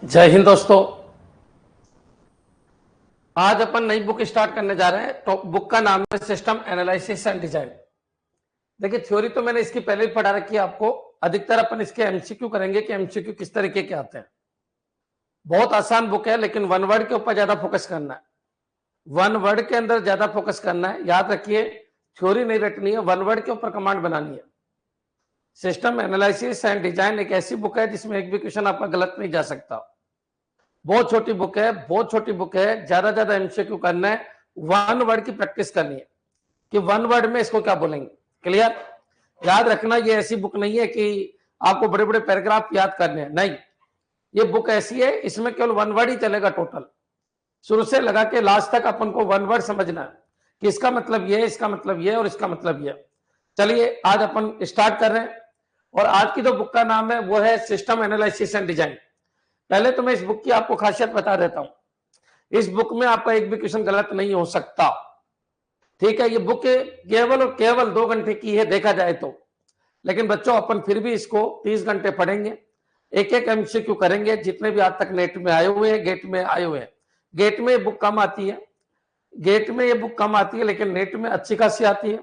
जय हिंद दोस्तों। आज अपन नई बुक स्टार्ट करने जा रहे हैं। तो बुक का नाम है सिस्टम एनालिसिस एंड डिजाइन। देखिए, थ्योरी तो मैंने इसकी पहले ही पढ़ा रखी है आपको। अधिकतर अपन इसके एमसीक्यू करेंगे कि एमसीक्यू किस तरीके के आते हैं। बहुत आसान बुक है, लेकिन वन वर्ड के ऊपर ज्यादा फोकस करना है। वन वर्ड के अंदर ज्यादा फोकस करना है। याद रखिए, थ्योरी नहीं रटनी है, वन वर्ड के ऊपर कमांड बनानी है। सिस्टम एनालिसिस एंड डिजाइन एक ऐसी बुक है जिसमें एक भी क्वेश्चन आपका गलत नहीं जा सकता। बहुत छोटी बुक है, बहुत छोटी बुक है। ज्यादा एमसीक्यू करना है, वन वर्ड की प्रैक्टिस करनी है कि वन वर्ड में इसको क्या बोलेंगे। क्लियर? याद रखना, ये ऐसी बुक नहीं है कि आपको बड़े बड़े पैराग्राफ याद करने हैं, नहीं। ये बुक ऐसी है, इसमें केवल वन वर्ड ही चलेगा टोटल, शुरू से लगा के लास्ट तक अपन को वन वर्ड समझना है कि इसका मतलब ये, इसका मतलब ये और इसका मतलब ये। चलिए आज अपन स्टार्ट कर रहे हैं। और आज की जो बुक का नाम है वो है सिस्टम एनालिसिस एंड डिजाइन। पहले तो मैं इस बुक की आपको खासियत बता देता हूं। इस बुक में आपका एक भी क्वेश्चन गलत नहीं हो सकता, ठीक है। ये बुक केवल और केवल 2 घंटे की है देखा जाए तो, लेकिन बच्चों अपन फिर भी इसको 30 घंटे पढ़ेंगे, एक एक एमसीक्यू करेंगे जितने भी आज तक नेट में आए हुए हैं, गेट में आए हुए हैं। गेट में ये बुक कम आती है, गेट में ये बुक कम आती है, लेकिन नेट में अच्छी खासी आती है।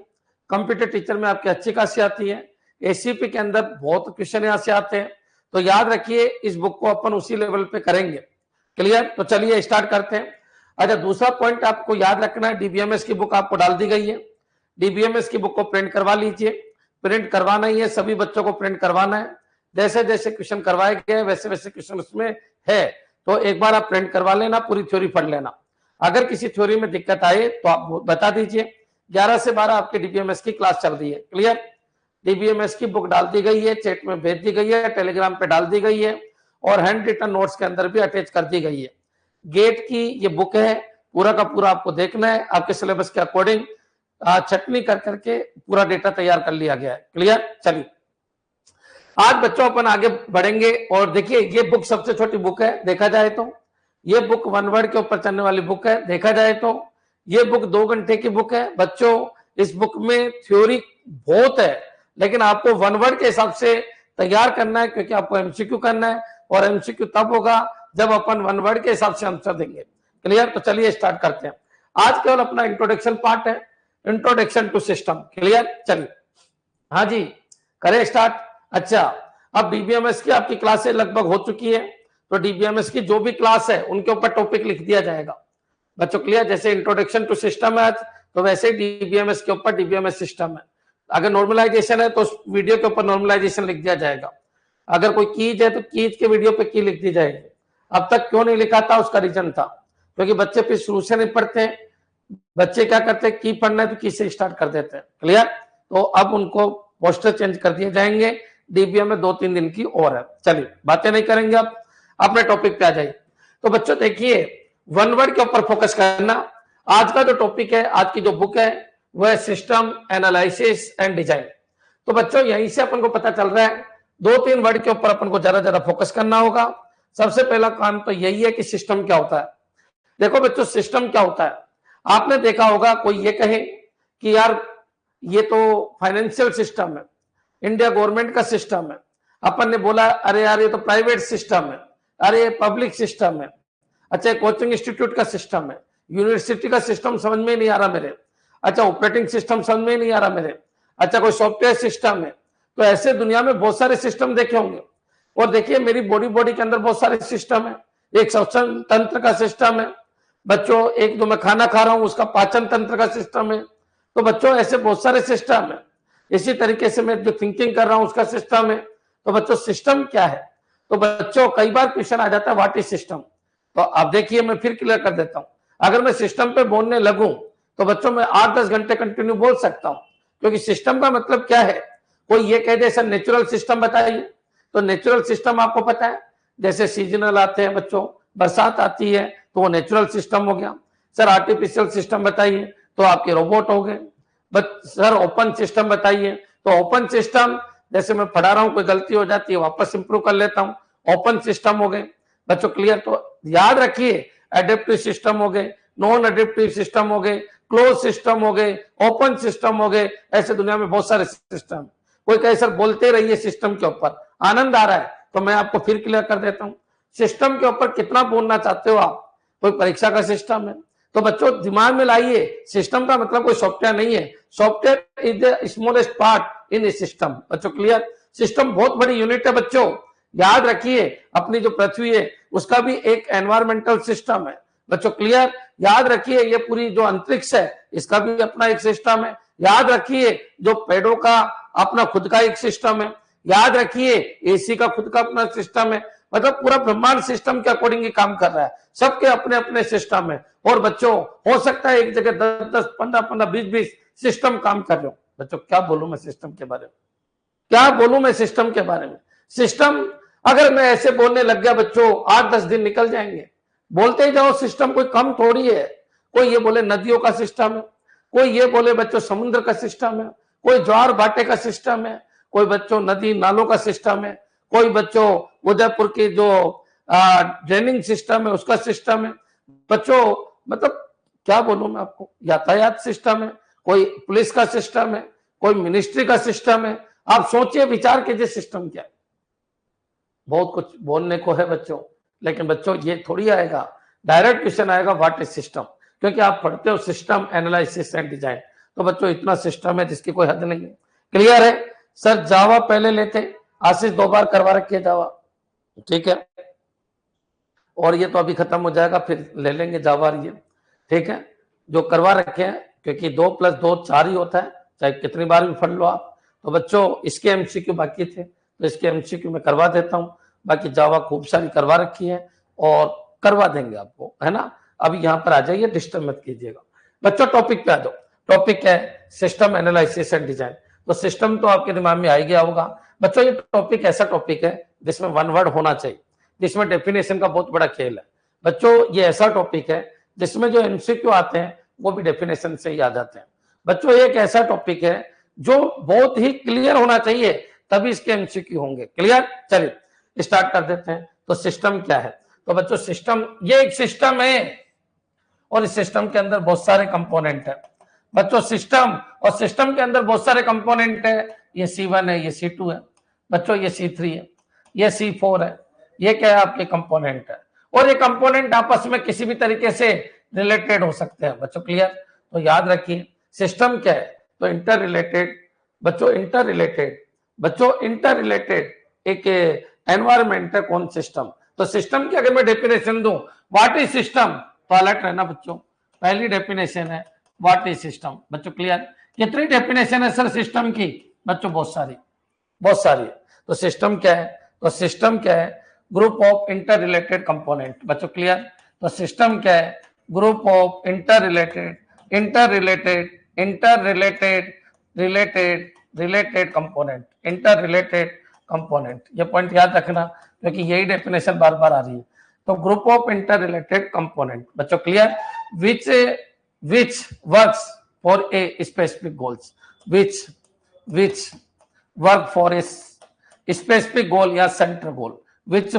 कंप्यूटर टीचर में आपकी अच्छी खासी आती है। एसीपी के अंदर बहुत क्वेश्चन यहां से आते हैं। तो याद रखिए, इस बुक को अपन उसी लेवल पे करेंगे। क्लियर? तो चलिए स्टार्ट करते हैं। अच्छा, दूसरा पॉइंट आपको याद रखना है, डीबीएमएस की बुक आपको डाल दी गई है। डीबीएमएस की बुक को प्रिंट करवा लीजिए। प्रिंट करवाना ही है, सभी बच्चों को प्रिंट करवाना है। जैसे जैसे क्वेश्चन करवाए गए वैसे वैसे क्वेश्चन उसमें है, तो एक बार आप प्रिंट करवा लेना, पूरी थ्योरी पढ़ लेना। अगर किसी थ्योरी में दिक्कत आए तो आप बता दीजिए। 11 से 12 आपकी डीबीएमएस की क्लास चल रही है। क्लियर? डीबीएमएस की बुक डाल दी गई है, चैट में भेज दी गई है, टेलीग्राम पे डाल दी गई है, और हैंड रिटन नोट्स के अंदर भी अटैच कर दी गई है। गेट की ये बुक है, पूरा का पूरा आपको देखना है। आपके सिलेबस के अकॉर्डिंग छटनी कर करके पूरा डेटा तैयार कर लिया गया है। क्लियर? चलिए आज बच्चों अपन आगे बढ़ेंगे। और देखिए, ये बुक सबसे छोटी बुक है देखा जाए तो। ये बुक वन वर्ड के ऊपर चलने वाली बुक है देखा जाए तो। ये बुक 2 घंटे की बुक है बच्चों। इस बुक में थ्योरी बहुत है, लेकिन आपको वन वर्ड के हिसाब से तैयार करना है, क्योंकि आपको एमसीक्यू करना है। और एमसीक्यू तब होगा जब अपन वन वर्ड के हिसाब से आंसर देंगे। क्लियर? तो चलिए स्टार्ट करते हैं। आज केवल अपना इंट्रोडक्शन पार्ट है, इंट्रोडक्शन टू सिस्टम। क्लियर? चलिए, हाँ जी, करें स्टार्ट। अच्छा, अब डीबीएमएस की आपकी क्लासें लगभग हो चुकी है, तो डीबीएमएस की जो भी क्लास है उनके ऊपर टॉपिक लिख दिया जाएगा बच्चों। क्लियर? जैसे इंट्रोडक्शन टू सिस्टम है आज, तो वैसे डीबीएमएस के ऊपर डीबीएमएस सिस्टम है। अगर नॉर्मलाइजेशन है तो उस वीडियो के ऊपर नॉर्मलाइजेशन लिख दिया जाएगा। अगर कोई कीज है तो कीज के वीडियो पे की लिख दी जाएगी। अब तक क्यों नहीं लिखा था, उसका रीजन था क्योंकि बच्चे फिर शुरू से नहीं पढ़ते हैं। बच्चे क्या करते हैं, की पढ़ना है तो की से स्टार्ट कर देते हैं। क्लियर? तो अब उनको पोस्टर चेंज कर दिए जाएंगे। डीबीएम में 2-3 दिन की और है। चलिए बातें नहीं करेंगे, अब अपने टॉपिक पे आ जाइए। तो बच्चों देखिए, वन वर्ड के ऊपर फोकस करना। आज का जो टॉपिक है, आज की जो बुक है, वह है सिस्टम एनालिसिस एंड डिजाइन। तो बच्चों यहीं से अपन को पता चल रहा है 2-3 वर्ड के ऊपर अपन को ज्यादा फोकस करना होगा। सबसे पहला काम तो यही है कि सिस्टम क्या होता है। देखो बच्चों, सिस्टम क्या होता है, आपने देखा होगा कोई ये कहे कि यार ये तो फाइनेंशियल सिस्टम है, इंडिया गवर्नमेंट का सिस्टम है। अपन ने बोला अरे यार ये तो प्राइवेट सिस्टम है, अरे ये पब्लिक सिस्टम है। अच्छा, कोचिंग इंस्टीट्यूट का सिस्टम है, यूनिवर्सिटी का सिस्टम समझ में नहीं आ रहा मेरे। अच्छा, ऑपरेटिंग सिस्टम समझ में नहीं आ रहा मेरे। अच्छा, कोई सॉफ्टवेयर सिस्टम है। तो ऐसे दुनिया में बहुत सारे सिस्टम देखे होंगे। और देखिए, मेरी बॉडी के अंदर बहुत सारे सिस्टम है। एक श्वसन तंत्र का सिस्टम है बच्चों, एक जो मैं खाना खा रहा हूं उसका पाचन तंत्र का सिस्टम है। तो बच्चों ऐसे बहुत सारे सिस्टम है। इसी तरीके से मैं जो थिंकिंग कर रहा हूं उसका सिस्टम है। तो बच्चों सिस्टम क्या है, तो बच्चों कई बार क्वेश्चन आ जाता है व्हाट इज सिस्टम। तो अब देखिए, मैं फिर क्लियर कर देता हूं। अगर मैं सिस्टम पे बोलने लगूं तो बच्चों मैं 8-10 घंटे कंटिन्यू बोल सकता हूं, क्योंकि सिस्टम का मतलब क्या है। कोई ये कह दे सर नेचुरल सिस्टम बताइए, तो नेचुरल सिस्टम आपको पता है, जैसे सीजनल आते हैं बच्चों, बरसात आती है तो वो नेचुरल सिस्टम हो गया। सर आर्टिफिशियल सिस्टम बताइए, तो आपके रोबोट हो गए। सर ओपन सिस्टम बताइए, तो ओपन सिस्टम जैसे मैं पढ़ा रहा हूं, कोई गलती हो जाती है वापस इंप्रूव कर लेता हूं, ओपन सिस्टम हो गए बच्चों। क्लियर? तो याद रखिए, एडेप्टिव सिस्टम हो गए, नॉन एडेप्टिव सिस्टम हो गए, क्लोज सिस्टम हो गए, ओपन सिस्टम हो गए। ऐसे दुनिया में बहुत सारे सिस्टम। कोई कहे सर बोलते रहिए सिस्टम के ऊपर, आनंद आ रहा है, तो मैं आपको फिर क्लियर कर देता हूं। सिस्टम के ऊपर कितना बोलना चाहते हो आप, कोई परीक्षा का सिस्टम है। तो बच्चों दिमाग में लाइए, सिस्टम का मतलब कोई सॉफ्टवेयर नहीं है, software is the smallest part in A system. बच्चों क्लियर, सिस्टम बहुत बड़ी यूनिट है बच्चों, याद रखिए। अपनी जो पृथ्वी है उसका भी एक एनवायरमेंटल सिस्टम है बच्चों, क्लियर। याद रखिए ये पूरी जो अंतरिक्ष है इसका भी अपना एक सिस्टम है। याद रखिए जो पेड़ों का अपना खुद का एक सिस्टम है। याद रखिए एसी का खुद का अपना सिस्टम है। मतलब पूरा ब्रह्मांड सिस्टम के अकॉर्डिंग ही काम कर रहा है, सबके अपने अपने सिस्टम है। और बच्चों हो सकता है एक जगह 10-10, 15-15, 20-20 सिस्टम काम कर रहे हो। बच्चों क्या बोलूं मैं सिस्टम के बारे में, क्या बोलूं मैं सिस्टम के बारे में। सिस्टम अगर मैं ऐसे बोलने लग गया बच्चों 8-10 दिन निकल जाएंगे, बोलते ही जाओ। सिस्टम कोई कम थोड़ी है। कोई ये बोले नदियों का सिस्टम है, कोई ये बोले बच्चों समुद्र का सिस्टम है, कोई ज्वार भाटे का सिस्टम है, कोई बच्चों नदी नालों का सिस्टम है, कोई बच्चों उदयपुर की जो ड्रेनिंग सिस्टम है उसका सिस्टम है। बच्चों मतलब क्या बोलूं मैं आपको, यातायात सिस्टम है, कोई पुलिस का सिस्टम है, कोई मिनिस्ट्री का सिस्टम है। आप सोचिए, विचार कीजिए सिस्टम क्या है। बहुत कुछ बोलने को है बच्चों, लेकिन बच्चों ये थोड़ी आएगा, डायरेक्ट क्वेश्चन आएगा व्हाट इज सिस्टम, क्योंकि आप पढ़ते हो सिस्टम एनालिसिस एंड डिजाइन। तो बच्चों इतना सिस्टम है जिसकी कोई हद नहीं है। क्लियर है सर? जावा पहले लेते, आशीष 2 बार करवा रखी है जावा, ठीक है। और ये तो अभी खत्म हो जाएगा, फिर ले लेंगे जावा ये, ठीक है, जो करवा रखे हैं, क्योंकि 2 + 2 4 ही होता है, चाहे कितनी बार भी पढ़ लो आप। तो बच्चों इसके एमसीक्यू बाकी थे, तो इसके एमसीक्यू में करवा देता हूं। बाकी जावा खूब सारी करवा रखी है और करवा देंगे आपको, है ना। अभी यहाँ पर आ जाइए, डिस्टर्ब मत कीजिएगा बच्चों। टॉपिक पे आ जाओ। टॉपिक है सिस्टम एनालिसिस एंड डिजाइन। तो सिस्टम तो आपके दिमाग में आ ही गया होगा बच्चों। ये टॉपिक ऐसा टॉपिक है जिसमें 1 वर्ड होना चाहिए, जिसमें डेफिनेशन का बहुत बड़ा खेल है बच्चों। ये ऐसा टॉपिक है जिसमें जो एमसीक्यू आते हैं वो भी डेफिनेशन से ही आ जाते हैं बच्चों। ये एक ऐसा टॉपिक है जो बहुत ही क्लियर होना चाहिए, तभी इसके एमसीक्यू होंगे। क्लियर? चलिए स्टार्ट कर देते हैं। तो सिस्टम क्या है? तो बच्चों सिस्टम ये एक सिस्टम है, और इस सिस्टम के अंदर बहुत सारे कंपोनेंट है बच्चों। सिस्टम और सिस्टम के अंदर बहुत सारे कंपोनेंट है। ये C1 है, ये C2 है बच्चों, ये C3 है, ये C4 है। ये क्या है? आपके कंपोनेंट है। और ये कंपोनेंट आपस में किसी भी तरीके से रिलेटेड हो सकते हैं बच्चों। क्लियर? तो याद रखिए सिस्टम क्या है? तो इंटर रिलेटेड बच्चों, इंटर रिलेटेड बच्चों, इंटर रिलेटेड एक एनवायरमेंट है कौन? सिस्टम। तो सिस्टम की अगर मैं डेफिनेशन दूं, व्हाट इज सिस्टम, तो अलर्ट रहना बच्चों। पहली डेफिनेशन है व्हाट इज सिस्टम बच्चों। क्लियर? कितनी डेफिनेशन है सर सिस्टम की? बच्चों बहुत सारी, बहुत सारी। तो सिस्टम क्या है? तो सिस्टम क्या है? Group of inter related component बच्चों। क्लियर? तो सिस्टम क्या है? Group of inter related, inter related, inter related, related, related component, inter related component. ये पॉइंट याद रखना, क्योंकि यही डेफिनेशन बार बार आ रही है। तो group of inter related component बच्चों। Clear? which works for a specific goals, which work for a specific goal या center goal, which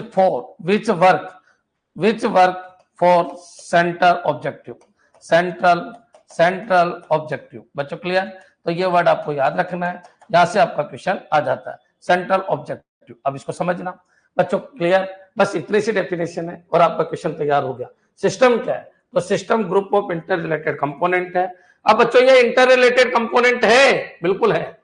work for central objective, central objective बच्चों। क्लियर? तो ये वर्ड आपको याद रखना है, यहां से आपका क्वेश्चन आ जाता है, सेंट्रल ऑब्जेक्टिव। अब इसको समझना बच्चों। क्लियर? बस इतनी सी डेफिनेशन है और आपका क्वेश्चन तैयार हो गया। सिस्टम क्या है? तो system group of inter related component है। अब बच्चों ये इंटर रिलेटेड कंपोनेंट है, बिल्कुल है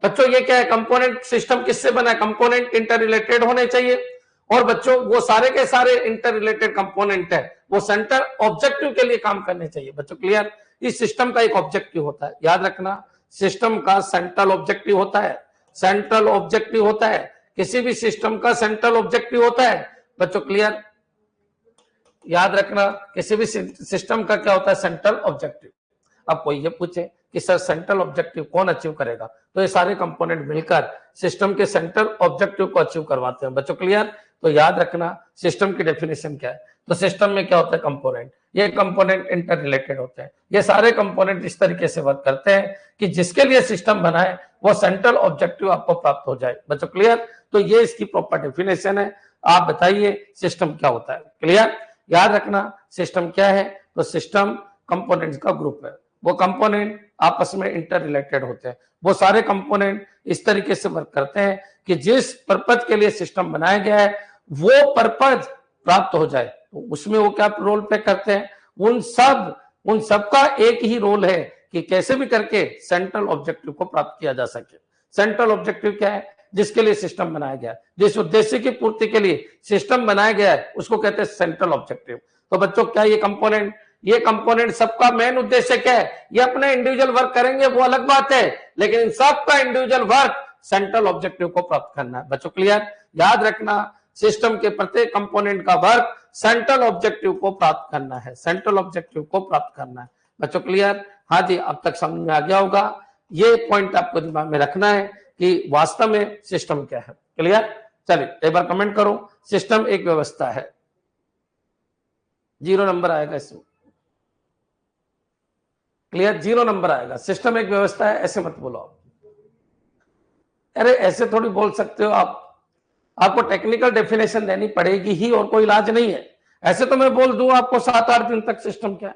बच्चों। ये क्या है? कंपोनेंट। सिस्टम किससे बना है? कंपोनेंट इंटर रिलेटेड होने चाहिए। और बच्चों वो सारे के सारे इंटर रिलेटेड कंपोनेंट है, वो सेंटर ऑब्जेक्टिव के लिए काम करने चाहिए बच्चों। क्लियर? इस सिस्टम का एक ऑब्जेक्टिव होता है, याद रखना। सिस्टम का सेंट्रल ऑब्जेक्टिव होता है, सेंट्रल ऑब्जेक्टिव होता है। किसी भी सिस्टम का सेंट्रल ऑब्जेक्टिव होता है बच्चों। क्लियर? याद रखना, किसी भी सिस्टम का क्या होता है? Central objective. अब कोई ये पूछे कि सर सेंट्रल ऑब्जेक्टिव कौन अचीव करेगा? तो ये सारे कंपोनेंट मिलकर सिस्टम के सेंट्रल ऑब्जेक्टिव को अचीव करवाते हैं बच्चों। क्लियर? तो याद रखना सिस्टम की डेफिनेशन क्या है? तो सिस्टम में क्या होता है? कंपोनेंट। ये कंपोनेंट इंटर रिलेटेड होते हैं। ये सारे कंपोनेंट इस तरीके से वर्क करते हैं कि जिसके लिए सिस्टम बना है वो सेंट्रल ऑब्जेक्टिव आपको प्राप्त हो जाए बच्चों। क्लियर? तो ये इसकी प्रॉपर डेफिनेशन है। आप बताइए सिस्टम क्या होता है? क्लियर? याद रखना सिस्टम क्या है? तो सिस्टम कंपोनेंट्स का ग्रुप है। वो कंपोनेंट आपस में इंटर रिलेटेड होते हैं। वो सारे कंपोनेंट इस तरीके से वर्क करते हैं कि जिस पर्पज के लिए सिस्टम बनाया गया है वो पर्पज प्राप्त हो जाए। तो उसमें वो क्या रोल प्ले करते हैं, उन सब का एक ही रोल है कि कैसे भी करके सेंट्रल ऑब्जेक्टिव को प्राप्त किया जा सके। सेंट्रल ऑब्जेक्टिव क्या है, जिसके लिए सिस्टम बनाया गया है, जिस उद्देश्य की पूर्ति के लिए सिस्टम बनाया गया है, उसको कहते हैं सेंट्रल ऑब्जेक्टिव। तो बच्चों क्या ये कंपोनेंट सबका मेन उद्देश्य क्या है, ये अपने इंडिविजुअल वर्क करेंगे वो अलग बात है, लेकिन इन सबका इंडिविजुअल वर्क सेंट्रल ऑब्जेक्टिव को प्राप्त करना है। बच्चों क्लियर, याद रखना सिस्टम के प्रत्येक कंपोनेंट का वर्क सेंट्रल ऑब्जेक्टिव को प्राप्त करना है, सेंट्रल ऑब्जेक्टिव को प्राप्त करना है। बच्चों क्लियर, हाँ जी, अब तक समझ में आ गया होगा। ये पॉइंट आपको दिमाग में रखना है कि वास्तव में सिस्टम क्या है। क्लियर, चलिए एक बार कमेंट करो, सिस्टम एक व्यवस्था है। 0 नंबर आएगा इसमें। क्लियर, 0 नंबर आएगा। सिस्टम एक व्यवस्था है ऐसे मत बोलो आप। अरे ऐसे थोड़ी बोल सकते हो आप, आपको टेक्निकल डेफिनेशन देनी पड़ेगी ही और कोई इलाज नहीं है। ऐसे तो मैं बोल दूं आपको 7-8 दिन तक सिस्टम क्या है,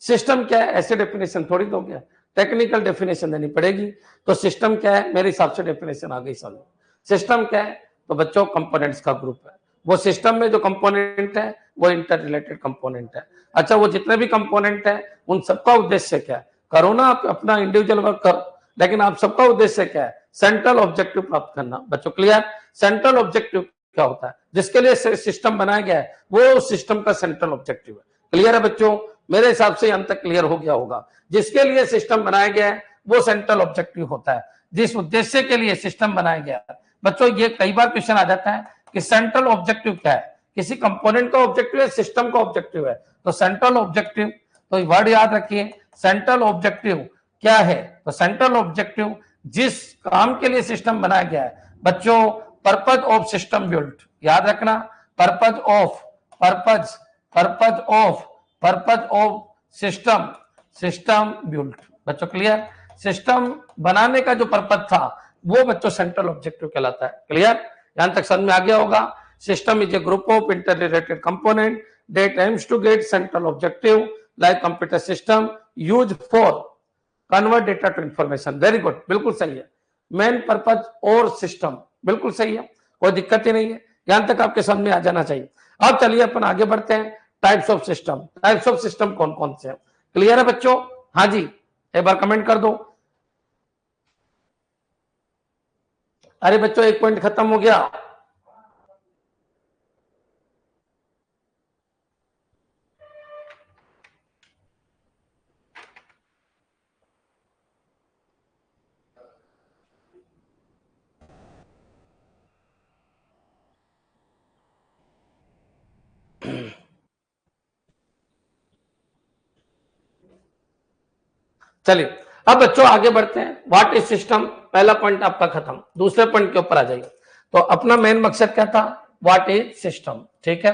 सिस्टम क्या है, ऐसे डेफिनेशन थोड़ी दो, क्या टेक्निकल डेफिनेशन देनी पड़ेगी। तो सिस्टम क्या है, मेरे हिसाब से डेफिनेशन आ गई समझो। सिस्टम क्या है, तो बच्चों कंपोनेंट्स का ग्रुप है। वो सिस्टम में जो कंपोनेंट है वो इंटर रिलेटेड कंपोनेंट है। अच्छा, वो जितने भी कंपोनेंट है उन सबका उद्देश्य क्या है, करो ना आप अपना इंडिविजुअल वर्क करो, लेकिन आप सबका उद्देश्य क्या है, सेंट्रल ऑब्जेक्टिव प्राप्त करना। बच्चों क्लियर, सेंट्रल ऑब्जेक्टिव क्या होता है, जिसके लिए सिस्टम बनाया गया है वो सिस्टम का सेंट्रल ऑब्जेक्टिव है। क्लियर है बच्चों, मेरे हिसाब से अंत तक क्लियर हो गया होगा। जिसके लिए सिस्टम बनाया गया है वो सेंट्रल ऑब्जेक्टिव होता है, जिस उद्देश्य के लिए सिस्टम बनाया गया है। बच्चों ये कई बार क्वेश्चन आ जाता है कि सेंट्रल ऑब्जेक्टिव क्या है, किसी कंपोनेंट का ऑब्जेक्टिव है, सिस्टम का ऑब्जेक्टिव है। तो सेंट्रल ऑब्जेक्टिव, तो वर्ड याद रखिए, सेंट्रल ऑब्जेक्टिव क्या है, तो सेंट्रल ऑब्जेक्टिव जिस काम के लिए सिस्टम बनाया गया है। बच्चों पर्पज ऑफ सिस्टम बिल्ट, याद रखना, पर्पज ऑफ सिस्टम बिल्ट। बच्चों क्लियर, सिस्टम बनाने का जो पर्पज था वो बच्चों सेंट्रल ऑब्जेक्टिव कहलाता है। क्लियर, यहां तक समझ में आ गया होगा। System is a group of inter related component that aims to get central objective like computer system use for convert data to information. Very good, बिल्कुल सही है। मेन पर्पज और सिस्टम, बिल्कुल सही है, कोई दिक्कत ही नहीं है, यहां तक आपके समझ में आ जाना चाहिए। अब चलिए अपन आगे बढ़ते हैं। Types of system, types of system कौन कौन से हैं, क्लियर है बच्चों? हाँ जी, एक बार कमेंट कर दो। अरे बच्चों एक पॉइंट खत्म हो गया। चलिए अब बच्चों आगे बढ़ते हैं। व्हाट इज सिस्टम, पहला पॉइंट आपका खत्म, दूसरे पॉइंट के ऊपर आ जाइए। तो अपना मेन मकसद क्या था, व्हाट इज सिस्टम, ठीक है,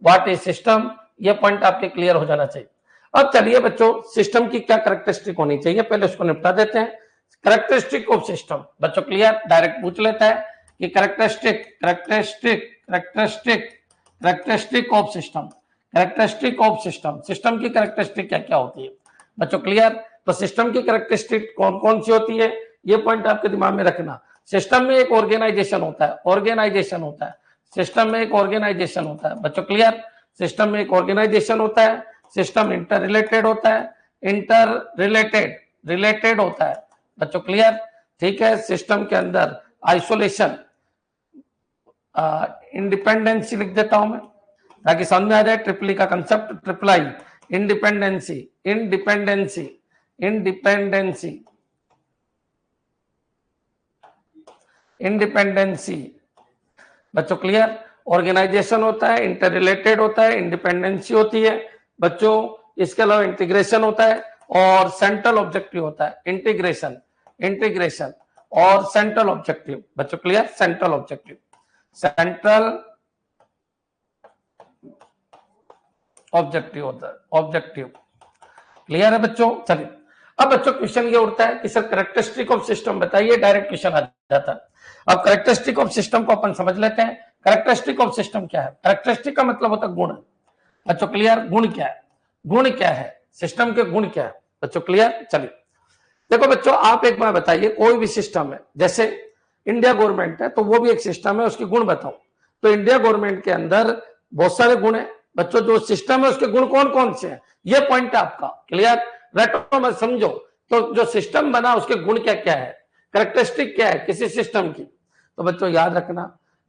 व्हाट इज सिस्टम, ये पॉइंट आपके क्लियर हो जाना चाहिए। अब चलिए बच्चों, सिस्टम की क्या कैरेक्टरिस्टिक होनी चाहिए, पहले उसको निपटा देते हैं। कैरेक्टरिस्टिक ऑफ सिस्टम, बच्चों क्लियर, डायरेक्ट पूछ लेता है कि characteristic of system, characteristic of system, system की कैरेक्टरिस्टिक क्या क्या होती है बच्चों क्लियर? तो सिस्टम की कैरेक्टरिस्टिक कौन कौन सी होती है, ये पॉइंट आपके दिमाग में रखना। सिस्टम में एक ऑर्गेनाइजेशन होता है, ऑर्गेनाइजेशन होता है, सिस्टम में एक ऑर्गेनाइजेशन होता है बच्चों क्लियर, सिस्टम में एक ऑर्गेनाइजेशन होता है, सिस्टम इंटर रिलेटेड होता है, रिलेटेड होता है बच्चों क्लियर, ठीक है। सिस्टम के अंदर आइसोलेशन, इंडिपेंडेंसी लिख देता हूं मैं ताकि समझ में आ जाए, ट्रिपली का concept, triple I, independency, independency, independency, independency बच्चों क्लियर, ऑर्गेनाइजेशन होता है, इंटर रिलेटेड होता है, इंडिपेंडेंसी होती है बच्चों, इसके अलावा इंटीग्रेशन होता है और सेंट्रल ऑब्जेक्टिव होता है, इंटीग्रेशन, इंटीग्रेशन और सेंट्रल ऑब्जेक्टिव बच्चों clear, central objective, central objective होता है, ऑब्जेक्टिव क्लियर है बच्चों। चलिए अब बच्चों क्वेश्चन ये उठता है कि सर कैरेक्टरिस्टिक ऑफ सिस्टम बताइए, डायरेक्ट क्वेश्चन आ जाता है। अब कैरेक्टरिस्टिक ऑफ सिस्टम को अपन समझ लेते हैं। कैरेक्टरिस्टिक ऑफ सिस्टम क्या है, कैरेक्टरिस्टिक का मतलब होता है गुण बच्चों क्लियर, गुण क्या है, गुण क्या है, सिस्टम के गुण क्या है बच्चों क्लियर। चलिए देखो बच्चों, आप एक बार बताइए, कोई भी सिस्टम है, जैसे इंडिया गवर्नमेंट है तो वो भी एक सिस्टम है, उसके गुण बताओ। तो इंडिया गवर्नमेंट के अंदर बहुत सारे गुण है बच्चों। जो सिस्टम है उसके गुण कौन कौन से हैं, ये पॉइंट है आपका। क्लियर, रटो मत, समझो। तो जो सिस्टम बना उसके गुण क्या क्या है, कैरेक्टरिस्टिक क्या है किसी सिस्टम की। तो बच्चों याद रखना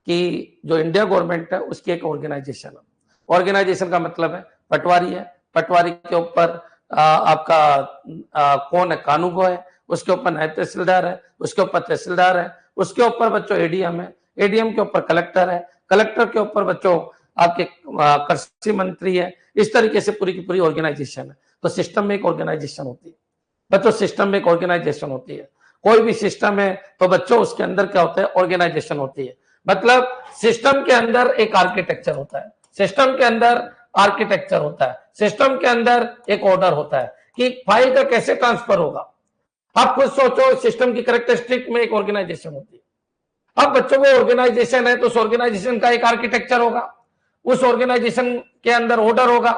कि जो इंडिया गवर्नमेंट है उसकी एक ऑर्गेनाइजेशन है। ऑर्गेनाइजेशन का मतलब है पटवारी है, पटवारी के ऊपर आपका कौन है, कानूगो है, उसके ऊपर नायब तहसीलदार है, उसके ऊपर तहसीलदार है, उसके ऊपर बच्चों एडीएम है, एडीएम के ऊपर कलेक्टर है, कलेक्टर के ऊपर बच्चों आपके कृषि मंत्री है। इस तरीके से पूरी की पूरी ऑर्गेनाइजेशन है। तो सिस्टम में एक ऑर्गेनाइजेशन होती है बच्चों, सिस्टम में एक ऑर्गेनाइजेशन होती है। कोई भी सिस्टम है तो बच्चों उसके अंदर क्या होता है, ऑर्गेनाइजेशन होती है। मतलब सिस्टम के अंदर एक आर्किटेक्चर होता है, सिस्टम के अंदर आर्किटेक्चर होता है, सिस्टम के अंदर एक ऑर्डर होता है कि फाइल का कैसे ट्रांसफर होगा। आप खुद सोचो, सिस्टम की कैरेक्टरिस्टिक में एक ऑर्गेनाइजेशन होती है। अब बच्चों को ऑर्गेनाइजेशन है तो उस ऑर्गेनाइजेशन का एक आर्किटेक्चर होगा, उस ऑर्गेनाइजेशन के अंदर ऑर्डर होगा।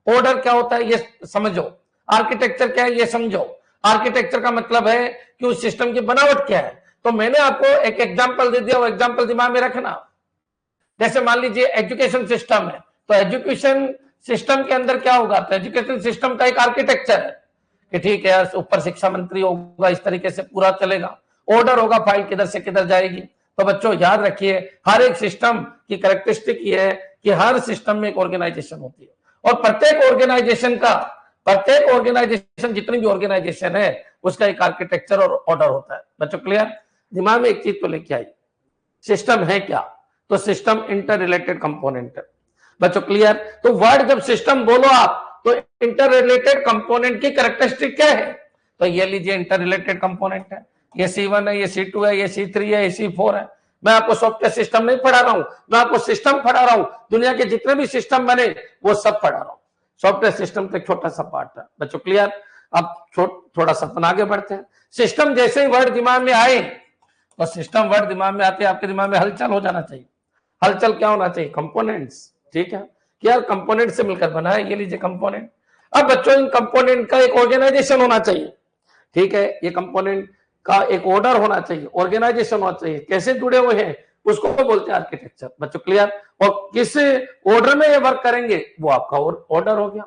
ऑर्डर क्या होता है ये समझो, आर्किटेक्चर क्या है ये समझो। आर्किटेक्चर का मतलब है कि उस सिस्टम की बनावट क्या है। तो मैंने आपको एक एग्जांपल दे दिया, वो एग्जांपल दिमाग में रखना। जैसे मान लीजिए एजुकेशन सिस्टम है, तो एजुकेशन सिस्टम के अंदर क्या होगा, तो एजुकेशन सिस्टम का एक आर्किटेक्चर है कि ठीक है यार, ऊपर शिक्षा मंत्री होगा, इस तरीके से पूरा चलेगा, ऑर्डर होगा, फाइल किधर से किधर जाएगी। तो बच्चों याद रखिए, हर एक सिस्टम की कैरेक्टरिस्टिक ये है कि हर सिस्टम में एक ऑर्गेनाइजेशन होती है, और प्रत्येक ऑर्गेनाइजेशन जितनी भी ऑर्गेनाइजेशन है उसका एक आर्किटेक्चर और ऑर्डर होता है। बच्चों क्लियर, दिमाग में एक चीज तो लेके आई, सिस्टम है क्या, तो सिस्टम इंटर रिलेटेड कंपोनेंट है। बच्चों क्लियर, तो वर्ड जब सिस्टम बोलो आप तो इंटर रिलेटेड कंपोनेंट की कैरेक्टरिस्टिक क्या है, तो ये लीजिए इंटर रिलेटेड कंपोनेंट है, ये C1 है, ये C2 है, ये C3 है, ये C4 है। मैं आपको सॉफ्टवेयर सिस्टम नहीं पढ़ा रहा हूं, मैं आपको सिस्टम पढ़ा रहा हूं। दुनिया के जितने भी सिस्टम बने वो सब पढ़ा रहा हूं। सॉफ्टवेयर सिस्टम तो एक छोटा सा पार्ट है। बच्चों क्लियर, अब थोड़ा सा अपन आगे बढ़ते हैं। सिस्टम जैसे ही वर्ड दिमाग में आए, तो सिस्टम वर्ड दिमाग में आते आपके दिमाग में हलचल हो जाना चाहिए। हलचल क्या होना चाहिए, कंपोनेंट्स। ठीक है कि यार कंपोनेंट से मिलकर बना है, ये लीजिए कंपोनेंट। अब बच्चों इन कंपोनेंट का एक ऑर्गेनाइजेशन होना चाहिए। ठीक है, ये कंपोनेंट का एक ऑर्डर होना चाहिए, ऑर्गेनाइजेशन होना चाहिए। कैसे जुड़े हुए हैं उसको बोलते हैं आर्किटेक्चर। बच्चों क्लियर, और किस ऑर्डर में ये वर्क करेंगे वो आपका ऑर्डर हो गया।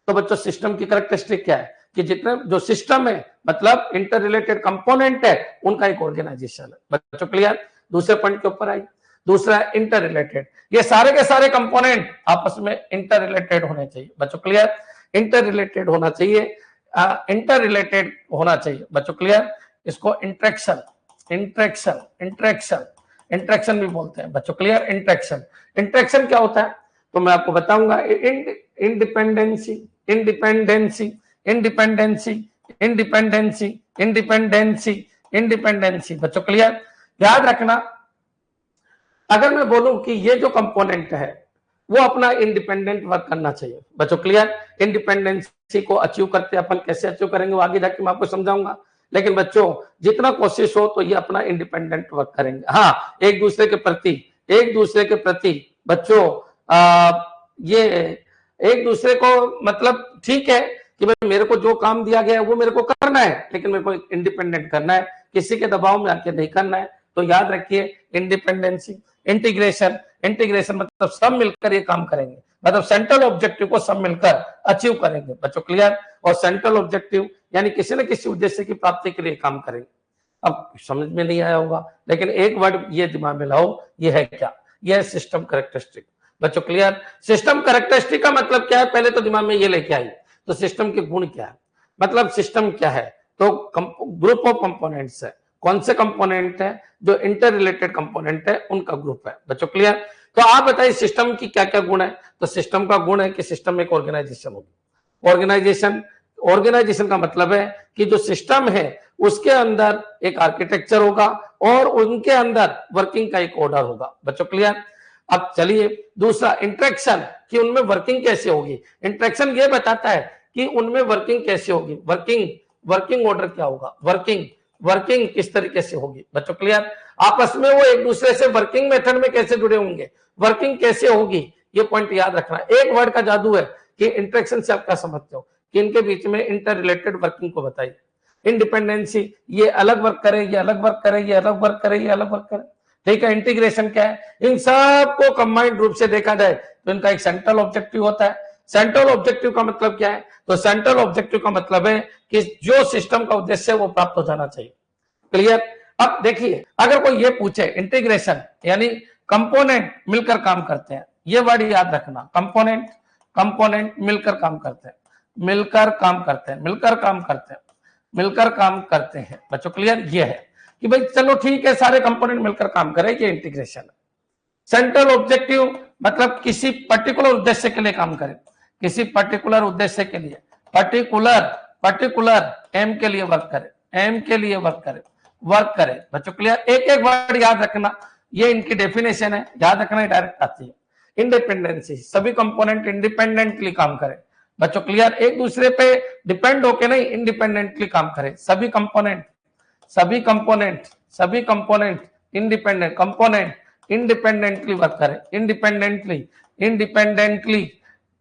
तो बच्चों सिस्टम की कैरेक्टरिस्टिक क्या है कि जितने जो सिस्टम है मतलब इंटर रिलेटेड कंपोनेंट है उनका एक ऑर्गेनाइजेशन है। बच्चों क्लियर, दूसरे पॉइंट के ऊपर आई। दूसरा इंटर रिलेटेड, ये सारे के सारे कंपोनेंट आपस में इंटर रिलेटेड होने चाहिए। बच्चों क्लियर, इंटर रिलेटेड होना चाहिए, इंटर रिलेटेड होना चाहिए। बच्चों क्लियर, इसको इंट्रैक्शन इंट्रैक्शन इंट्रैक्शन इंट्रैक्शन भी बोलते हैं। बच्चों क्लियर, इंट्रैक्शन इंट्रैक्शन क्या होता है तो मैं आपको बताऊंगा। Independency independency independency independency independency independency. बच्चों क्लियर, याद रखना, अगर मैं बोलूं कि ये जो कंपोनेंट है वो अपना इंडिपेंडेंट वर्क करना चाहिए। बच्चों क्लियर, इंडिपेंडेंसी को अचीव करते अपन कैसे अचीव करेंगे वो आगे जाके मैं आपको समझाऊंगा। लेकिन बच्चों जितना कोशिश हो तो ये अपना इंडिपेंडेंट वर्क करेंगे। हाँ, एक दूसरे के प्रति बच्चों ये एक दूसरे को मतलब ठीक है कि भाई मेरे को जो काम दिया गया है वो मेरे को करना है, लेकिन मेरे को इंडिपेंडेंट करना है, किसी के दबाव में आके नहीं करना है। तो याद रखिए इंडिपेंडेंसी। इंटीग्रेशन, इंटीग्रेशन मतलब सब मिलकर ये काम करेंगे, मतलब सेंट्रल ऑब्जेक्टिव को सब मिलकर अचीव करेंगे। बच्चों क्लियर, और सेंट्रल ऑब्जेक्टिव यानी किसी न किसी उद्देश्य की प्राप्ति के लिए काम करेंगे। अब समझ में नहीं आया होगा, लेकिन एक वर्ड ये दिमाग में लाओ, ये है क्या, ये है सिस्टम कैरेक्टरिस्टिक। बच्चों क्लियर, सिस्टम कैरेक्टरिस्टिक का मतलब क्या है पहले तो दिमाग में ये लेके आई। तो सिस्टम के गुण क्या है, मतलब सिस्टम क्या है, तो ग्रुप ऑफ कंपोनेंट्स है। कौन से कंपोनेंट है, जो इंटर रिलेटेड कंपोनेंट है उनका ग्रुप है। बच्चों क्लियर, तो आप बताइए सिस्टम की क्या क्या गुण है। तो सिस्टम का गुण है कि सिस्टम में एक ऑर्गेनाइजेशन होगी। ऑर्गेनाइजेशन का मतलब है कि जो सिस्टम है उसके अंदर एक आर्किटेक्चर होगा और उनके अंदर वर्किंग का एक ऑर्डर होगा। बच्चों क्लियर, अब चलिए दूसरा इंटरेक्शन, कि उनमें वर्किंग कैसे होगी। इंटरेक्शन ये बताता है कि उनमें वर्किंग कैसे होगी, वर्किंग ऑर्डर क्या होगा, वर्किंग किस तरीके से होगी। बच्चों क्लियर, आपस में वो एक दूसरे से वर्किंग मेथड में कैसे जुड़े होंगे, वर्किंग कैसे होगी, ये पॉइंट याद रखना। एक वर्ड का जादू है कि इंटरेक्शन से आप क्या समझते हो कि इनके बीच में इंटर रिलेटेड वर्किंग को बताइए। इंडिपेंडेंसी, ये अलग वर्क करे, ये अलग वर्क करे, ये अलग वर्क करे, ये अलग वर्क करे। ठीक है। इंटीग्रेशन क्या है, इन सबको कंबाइंड रूप से देखा जाए तो इनका एक सेंट्रल ऑब्जेक्टिव होता है। सेंट्रल ऑब्जेक्टिव का मतलब क्या है, तो सेंट्रल ऑब्जेक्टिव का मतलब है कि जो सिस्टम का उद्देश्य है वो प्राप्त हो जाना चाहिए। क्लियर। अब देखिए, अगर कोई ये पूछे इंटीग्रेशन यानी कंपोनेंट मिलकर काम करते हैं, ये वर्ड याद रखना, कंपोनेंट कंपोनेंट मिलकर काम करते हैं, मिलकर काम करते हैं, मिलकर काम करते हैं, मिलकर काम करते हैं बच्चों। क्लियर। ये है कि भाई चलो ठीक है, सारे कंपोनेंट मिलकर काम करें, ये इंटीग्रेशन है। सेंट्रल ऑब्जेक्टिव मतलब किसी पर्टिकुलर उद्देश्य के लिए काम करें, किसी पर्टिकुलर उद्देश्य के लिए, पर्टिकुलर पर्टिकुलर एम के लिए वर्क करे, एम के लिए वर्क करे, वर्क करे बच्चों। क्लियर। एक एक वर्ड याद रखना, ये इनकी डेफिनेशन है, याद रखना, डायरेक्ट आती है। इंडिपेंडेंसी, सभी कंपोनेंट इंडिपेंडेंटली काम करें बच्चों। क्लियर। एक दूसरे पे डिपेंड होके नहीं, इंडिपेंडेंटली काम करें। सभी कंपोनेंट, सभी कंपोनेंट, सभी component independent component independently work करें, इंडिपेंडेंटली इंडिपेंडेंटली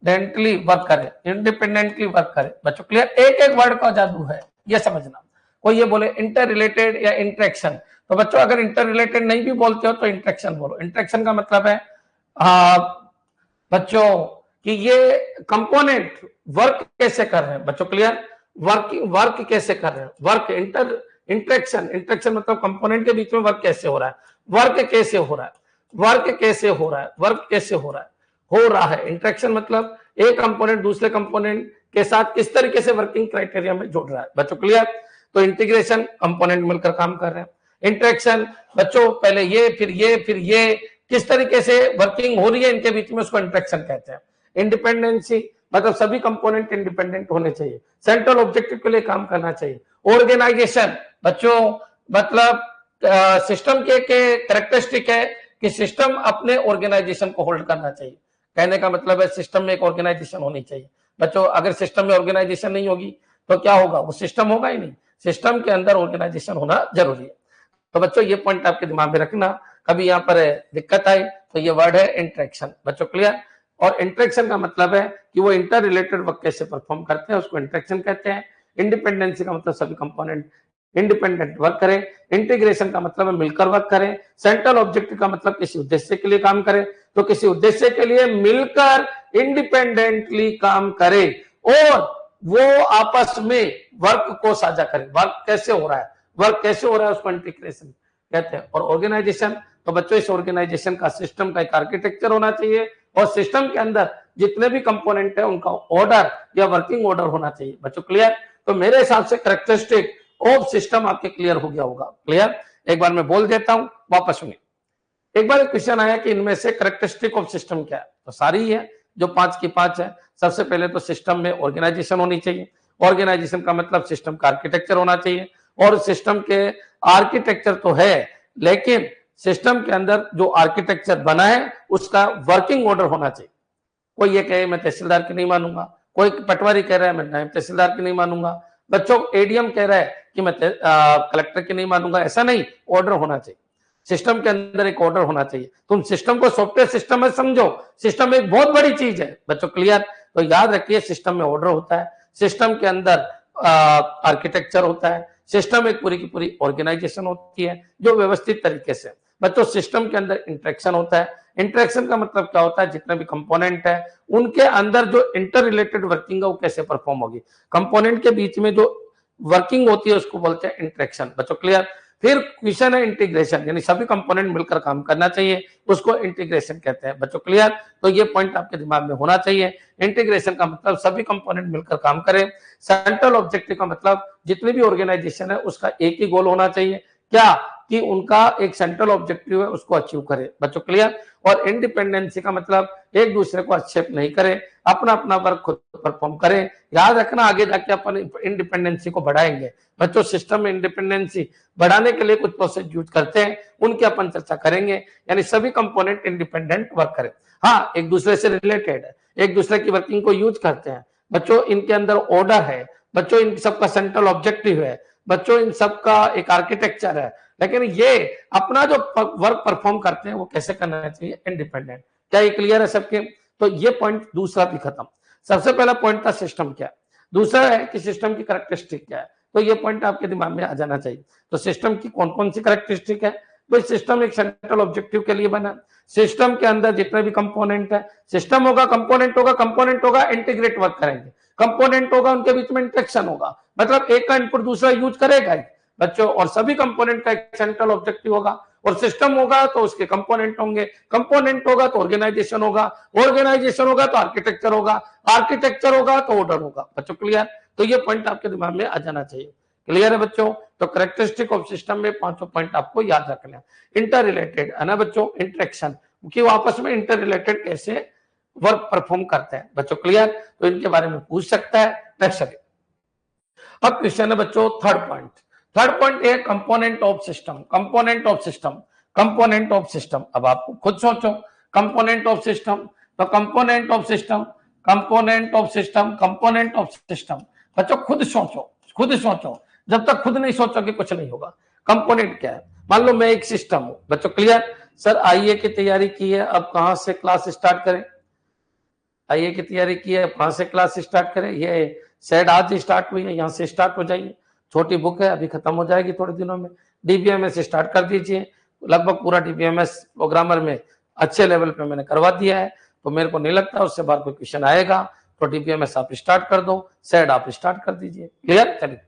डेंटली वर्क करे, इंडिपेंडेंटली वर्क करे बच्चों। क्लियर। एक एक वर्ड का जादू है, ये समझना। कोई ये बोले इंटर रिलेटेड या इंटरेक्शन, तो बच्चों अगर इंटर रिलेटेड नहीं भी बोलते हो तो इंटरेक्शन बोलो। इंटरेक्शन का मतलब है बच्चों कि ये कंपोनेंट वर्क कैसे कर रहे हैं बच्चों। क्लियर। वर्क कैसे कर रहे हैं, वर्क इंटरेक्शन, इंटरेक्शन मतलब कंपोनेंट के बीच में वर्क कैसे हो रहा है, वर्क कैसे हो रहा है, वर्क कैसे हो रहा है, वर्क कैसे हो रहा है, हो रहा है। इंटरेक्शन मतलब एक कंपोनेंट दूसरे कंपोनेंट के साथ किस तरीके से वर्किंग क्राइटेरिया में जुड़ रहा है बच्चों। क्लियर। तो इंटीग्रेशन कंपोनेंट मिलकर काम कर रहे हैं। इंटरेक्शन बच्चों पहले ये फिर ये फिर ये किस तरीके से वर्किंग हो रही है इनके बीच में, उसको इंटरेक्शन कहते हैं। इंडिपेंडेंसी मतलब सभी कंपोनेंट इंडिपेंडेंट होने चाहिए, सेंट्रल ऑब्जेक्टिव के लिए काम करना चाहिए। ऑर्गेनाइजेशन बच्चों मतलब सिस्टम के कैरेक्टरिस्टिक है कि सिस्टम अपने ऑर्गेनाइजेशन को होल्ड करना चाहिए। कहने का मतलब है सिस्टम में एक ऑर्गेनाइजेशन होनी चाहिए बच्चों। अगर सिस्टम में ऑर्गेनाइजेशन नहीं होगी तो क्या होगा, वो सिस्टम होगा ही नहीं। सिस्टम के अंदर ऑर्गेनाइजेशन होना जरूरी है। तो बच्चों ये पॉइंट आपके दिमाग में रखना, कभी यहाँ पर दिक्कत आई तो ये वर्ड है इंटरेक्शन बच्चों। क्लियर। और इंटरेक्शन का मतलब है कि वो इंटर रिलेटेड वर्क कैसे परफॉर्म करते हैं, उसको इंटरेक्शन कहते हैं। इंडिपेंडेंसी का मतलब सभी कंपोनेंट इंडिपेंडेंट वर्क करें। इंटीग्रेशन का मतलब है मिलकर वर्क करें। सेंट्रल ऑब्जेक्टिव का मतलब किसी उद्देश्य के लिए काम करें, तो किसी उद्देश्य के लिए मिलकर इंडिपेंडेंटली काम करे और वो आपस में वर्क को साझा करे। वर्क कैसे हो रहा है, वर्क कैसे हो रहा है, उसको इंटीग्रेशन कहते हैं। और ऑर्गेनाइजेशन, तो बच्चों इस ऑर्गेनाइजेशन का सिस्टम का एक आर्किटेक्चर होना चाहिए और सिस्टम के अंदर जितने भी कंपोनेंट है उनका ऑर्डर या वर्किंग ऑर्डर होना चाहिए बच्चों। क्लियर। तो मेरे हिसाब से कैरेक्टरिस्टिक ऑफ सिस्टम आपके क्लियर हो गया होगा। क्लियर। एक बार मैं बोल देता हूं, वापस सुनिए। एक बार क्वेश्चन आया कि इनमें से कैरेक्टरिस्टिक ऑफ सिस्टम क्या है, तो सारी ही है जो 5 की 5 है। सबसे पहले तो सिस्टम में ऑर्गेनाइजेशन होनी चाहिए। ऑर्गेनाइजेशन का मतलब सिस्टम का आर्किटेक्चर होना चाहिए, और सिस्टम के आर्किटेक्चर तो है लेकिन सिस्टम के अंदर जो आर्किटेक्चर बना है उसका वर्किंग ऑर्डर होना चाहिए। कोई ये कहे मैं तहसीलदार की नहीं मानूंगा, कोई पटवारी कह रहा है मैं नायब तहसीलदार की नहीं मानूंगा, बच्चों एडीएम कह रहा है कि मैं कलेक्टर की नहीं मानूंगा। ऐसा नहीं, ऑर्डर होना चाहिए। सिस्टम के अंदर एक ऑर्डर होना चाहिए। तुम सिस्टम को सॉफ्टवेयर सिस्टम में समझो, सिस्टम एक बहुत बड़ी चीज है बच्चों। क्लियर। तो याद रखिए सिस्टम में ऑर्डर होता है, सिस्टम के अंदर आर्किटेक्चर होता है, सिस्टम एक पूरी की पूरी ऑर्गेनाइजेशन होती है जो व्यवस्थित तरीके से। बच्चों सिस्टम के अंदर इंटरेक्शन होता है। इंटरेक्शन का मतलब क्या होता है, जितने भी कंपोनेंट है उनके अंदर जो इंटर रिलेटेड वर्किंग है वो कैसे परफॉर्म होगी। कंपोनेंट के बीच में जो वर्किंग होती है उसको बोलते हैं इंटरेक्शन बच्चों। क्लियर। फिर क्वेश्चन है इंटीग्रेशन, यानी सभी कंपोनेंट मिलकर काम करना चाहिए, उसको इंटीग्रेशन कहते हैं बच्चों। क्लियर। तो ये पॉइंट आपके दिमाग में होना चाहिए। इंटीग्रेशन का मतलब सभी कंपोनेंट मिलकर काम करें। सेंट्रल ऑब्जेक्टिव का मतलब जितनी भी ऑर्गेनाइजेशन है उसका एक ही गोल होना चाहिए, क्या कि उनका एक सेंट्रल ऑब्जेक्टिव है उसको अचीव करे बच्चों। क्लियर। और इंडिपेंडेंसी का मतलब एक दूसरे को आक्षेप नहीं करे, अपना अपना वर्क खुद परफॉर्म करें। याद रखना आगे जाके अपन इंडिपेंडेंसी को बढ़ाएंगे बच्चों। सिस्टम में इंडिपेंडेंसी बढ़ाने के लिए कुछ प्रोसेस यूज करते हैं, उनकी अपन चर्चा करेंगे। यानी सभी कंपोनेंट इंडिपेंडेंट वर्क करें, हाँ एक दूसरे से रिलेटेड है, एक दूसरे की वर्किंग को यूज करते हैं बच्चों। इनके अंदर ऑर्डर है बच्चों, इन सबका सेंट्रल ऑब्जेक्टिव है बच्चों, इन सबका एक आर्किटेक्चर है। लेकिन ये अपना जो वर्क परफॉर्म करते हैं वो कैसे करना चाहिए, इंडिपेंडेंट। क्या ये क्लियर है सबके। तो ये पॉइंट दूसरा भी खत्म। सबसे पहला पॉइंट था सिस्टम क्या है, दूसरा है कि सिस्टम की कैरेक्टरिस्टिक क्या है। तो ये पॉइंट आपके दिमाग में आ जाना चाहिए। तो सिस्टम की कौन कौन सी कैरेक्टरिस्टिक है, भाई सिस्टम एक सेंट्रल ऑब्जेक्टिव के लिए बना। सिस्टम के अंदर जितने भी कंपोनेंट है, सिस्टम होगा, कंपोनेंट होगा, इंटीग्रेट वर्क करेंगे, कंपोनेंट होगा, उनके बीच में इंटरेक्शन होगा, मतलब एक का इनपुट दूसरा यूज करेगा ही बच्चों, और सभी कंपोनेंट का एक सेंट्रल ऑब्जेक्टिव होगा, और सिस्टम होगा तो उसके कंपोनेंट होंगे, कंपोनेंट होगा तो ऑर्गेनाइजेशन होगा, ऑर्गेनाइजेशन होगा तो आर्किटेक्चर होगा, आर्किटेक्चर होगा तो ऑर्डर होगा। बच्चों क्लियर? तो ये पॉइंट आपके दिमाग में आ जाना चाहिए। क्लियर है बच्चों? तो कैरेक्टरिस्टिक ऑफ सिस्टम में पांचों पॉइंट आपको याद रखना है। इंटर रिलेटेड है ना बच्चों, इंटरेक्शन, कि वो आपस में इंटर रिलेटेड कैसे वर्क परफॉर्म करते हैं। बच्चों क्लियर? तो इनके बारे में पूछ सकता है। नेक्स्ट अब क्वेश्चन है बच्चों थर्ड पॉइंट। थर्ड पॉइंट है component of system. Component of system, component of system. अब आप खुद सोचो, कंपोनेंट ऑफ सिस्टम, तो component of system, component of system, component of system. बच्चों खुद सोचो, खुद सोचो, जब तक खुद नहीं सोचोगे कुछ नहीं होगा। कंपोनेंट क्या है? मान लो मैं एक सिस्टम हूं। बच्चों क्लियर? सर आईए की तैयारी की है, अब कहां से क्लास स्टार्ट करें? आईए की तैयारी की है, अब कहां से क्लास स्टार्ट करें? ये सेड आज स्टार्ट हुई है, यहां से स्टार्ट हो जाइए। छोटी बुक है, अभी खत्म हो जाएगी थोड़े दिनों में। डीबीएमएस स्टार्ट कर दीजिए, लगभग पूरा डीबीएमएस प्रोग्रामर में अच्छे लेवल पे मैंने करवा दिया है, तो मेरे को नहीं लगता उससे बाहर कोई क्वेश्चन आएगा। तो डीबीएमएस आप स्टार्ट कर दो, सेड आप स्टार्ट कर दीजिए। क्लियर? चलिए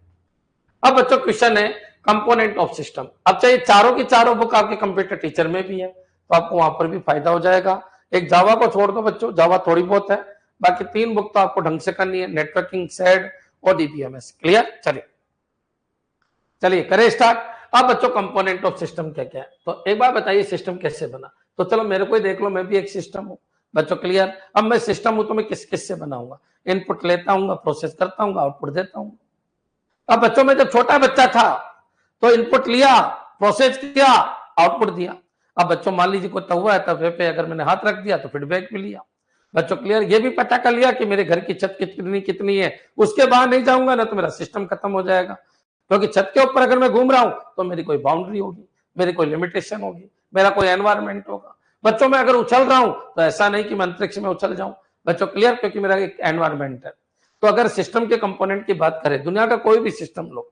अब बच्चों क्वेश्चन है कंपोनेंट ऑफ सिस्टम। अब चाहिए चारों की चारों बुक आपके कंप्यूटर टीचर में भी है, तो आपको वहां पर भी फायदा हो जाएगा। एक जावा को छोड़ दो बच्चों, जावा थोड़ी बहुत है, बाकी तीन बुक तो आपको ढंग से करनी है, नेटवर्किंग, सेड और डीबीएमएस। क्लियर? चलिए चलिए करें स्टार्ट। अब बच्चों कंपोनेंट ऑफ सिस्टम क्या क्या है, तो एक बार बताइए सिस्टम कैसे बना। तो चलो मेरे को ही देख लो, मैं भी एक सिस्टम हूँ। बच्चों क्लियर? अब मैं सिस्टम हूं तो मैं किस किस से बनाऊंगा? इनपुट लेता हूँ, प्रोसेस करता हूँ, आउटपुट देता हूँ। अब बच्चों में जब छोटा बच्चा था तो इनपुट लिया, प्रोसेस किया, आउटपुट दिया। अब बच्चों मान लीजिए कोई तवा है, तवे पे अगर मैंने हाथ रख दिया तो फीडबैक भी लिया। बच्चों क्लियर? ये भी पता कर लिया कि मेरे घर की छत कितनी कितनी है, उसके बाहर नहीं जाऊंगा ना तो मेरा सिस्टम खत्म हो जाएगा। क्योंकि छत के ऊपर अगर मैं घूम रहा हूं तो मेरी कोई बाउंड्री होगी, मेरी कोई लिमिटेशन होगी, मेरा कोई एनवायरमेंट होगा। बच्चों मैं अगर उछल रहा हूं तो ऐसा नहीं कि मैं अंतरिक्ष में उछल जाऊं। बच्चों क्लियर? क्योंकि मेरा एक एनवायरमेंट है। तो अगर सिस्टम के कंपोनेंट की बात करें, दुनिया का कोई भी सिस्टम लो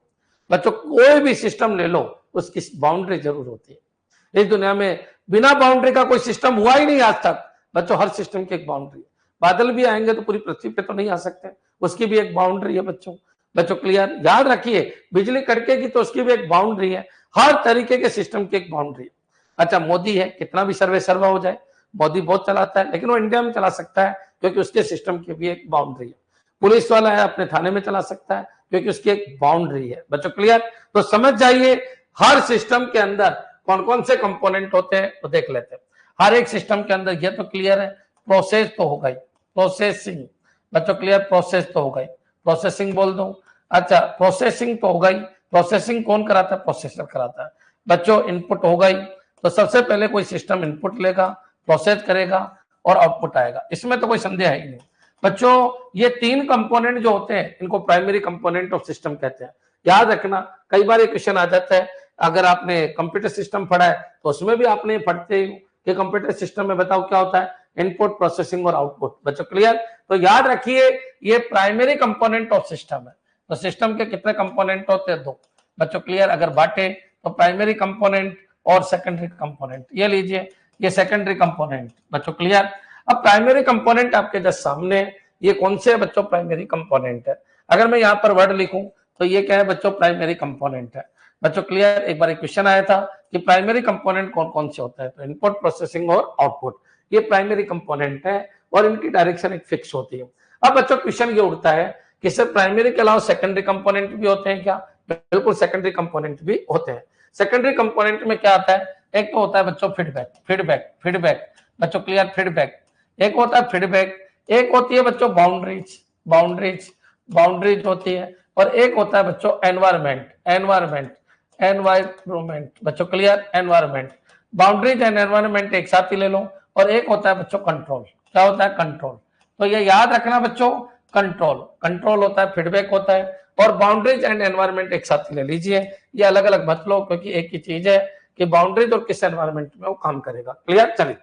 बच्चों, कोई भी सिस्टम ले लो, उसकी बाउंड्री जरूर होती है। इस दुनिया में बिना बाउंड्री का कोई सिस्टम हुआ ही नहीं आज तक। बच्चों हर सिस्टम की एक बाउंड्री है। बादल भी आएंगे तो पूरी पृथ्वी पे तो नहीं आ सकते, उसकी भी एक बाउंड्री है बच्चों। बच्चों क्लियर? याद रखिए, बिजली कड़केगी तो उसकी भी एक बाउंड्री है। हर तरीके के सिस्टम की एक बाउंड्री है। अच्छा मोदी है, कितना भी सर्वे हो जाए, मोदी बहुत चलाता है, लेकिन वो इंडिया में चला सकता है क्योंकि उसके सिस्टम की भी एक बाउंड्री है। पुलिस वाला है, अपने थाने में चला सकता है क्योंकि उसकी एक बाउंड्री है। बच्चों क्लियर? तो समझ जाइए हर सिस्टम के अंदर कौन कौन से कंपोनेंट होते हैं तो देख लेते हैं। हर एक सिस्टम के अंदर ये तो क्लियर है, प्रोसेस तो हो गई, प्रोसेसिंग। बच्चों क्लियर? प्रोसेस तो हो गई, प्रोसेसिंग बोल दो। अच्छा प्रोसेसिंग तो हो गई, प्रोसेसिंग कौन कराता है? प्रोसेसर कराता है। बच्चों इनपुट हो गई, तो सबसे पहले कोई सिस्टम इनपुट लेगा, प्रोसेस करेगा और आउटपुट आएगा, इसमें तो कोई संदेह है ही नहीं। बच्चों ये तीन कंपोनेंट जो होते हैं इनको प्राइमरी कंपोनेंट ऑफ सिस्टम कहते हैं। याद रखना, कई बार ये क्वेश्चन आ जाता है, अगर आपने कंप्यूटर सिस्टम पढ़ा है तो उसमें भी आपने पढ़ते कि कंप्यूटर सिस्टम में बताओ क्या होता है, इनपुट, प्रोसेसिंग और आउटपुट। बच्चों क्लियर? तो याद रखिए ये प्राइमरी कंपोनेंट ऑफ सिस्टम है। तो सिस्टम के कितने कंपोनेंट होते हैं? दो। बच्चों क्लियर? अगर बांटे तो प्राइमरी कंपोनेंट और सेकेंडरी कंपोनेंट। ये लीजिए, ये सेकेंडरी कंपोनेंट। बच्चों क्लियर? अब प्राइमरी कंपोनेंट आपके जस्ट सामने, ये कौन से बच्चों प्राइमरी कंपोनेंट है? अगर मैं यहाँ पर वर्ड लिखूं तो ये क्या है बच्चों? प्राइमरी कंपोनेंट है। बच्चों क्लियर? एक बार एक क्वेश्चन आया था कि प्राइमरी कंपोनेंट कौन कौन से होता है, तो इनपुट, प्रोसेसिंग और आउटपुट, ये प्राइमरी कंपोनेंट है और इनकी डायरेक्शन एक फिक्स होती है। अब बच्चों क्वेश्चन ये उठता है कि सर प्राइमरी के अलावा सेकेंडरी कंपोनेंट भी होते हैं क्या? बिल्कुल सेकेंडरी कंपोनेंट भी होते हैं। सेकेंडरी कंपोनेंट में क्या आता है? एक तो होता है बच्चों फीडबैक, फीडबैक, फीडबैक। बच्चों क्लियर? फीडबैक एक होता है फीडबैक, एक होती है बच्चों बाउंड्रीज, बाउंड्रीज, बाउंड्रीज होती है, और एक होता है बच्चों एनवायरमेंट, एनवायरमेंट, एनवायरमेंट। बच्चों clear? Environment, boundaries and environment एक साथ ही ले लो, और एक होता है बच्चों कंट्रोल। क्या होता है? कंट्रोल। तो ये याद रखना बच्चों, कंट्रोल, कंट्रोल होता है, फीडबैक होता है, और बाउंड्रीज एंड एनवायरमेंट एक साथ ही ले लीजिए। ये अलग अलग मत लो क्योंकि एक ही चीज है कि बाउंड्रीज और किस एनवायरमेंट में वो काम करेगा। क्लियर? चलिए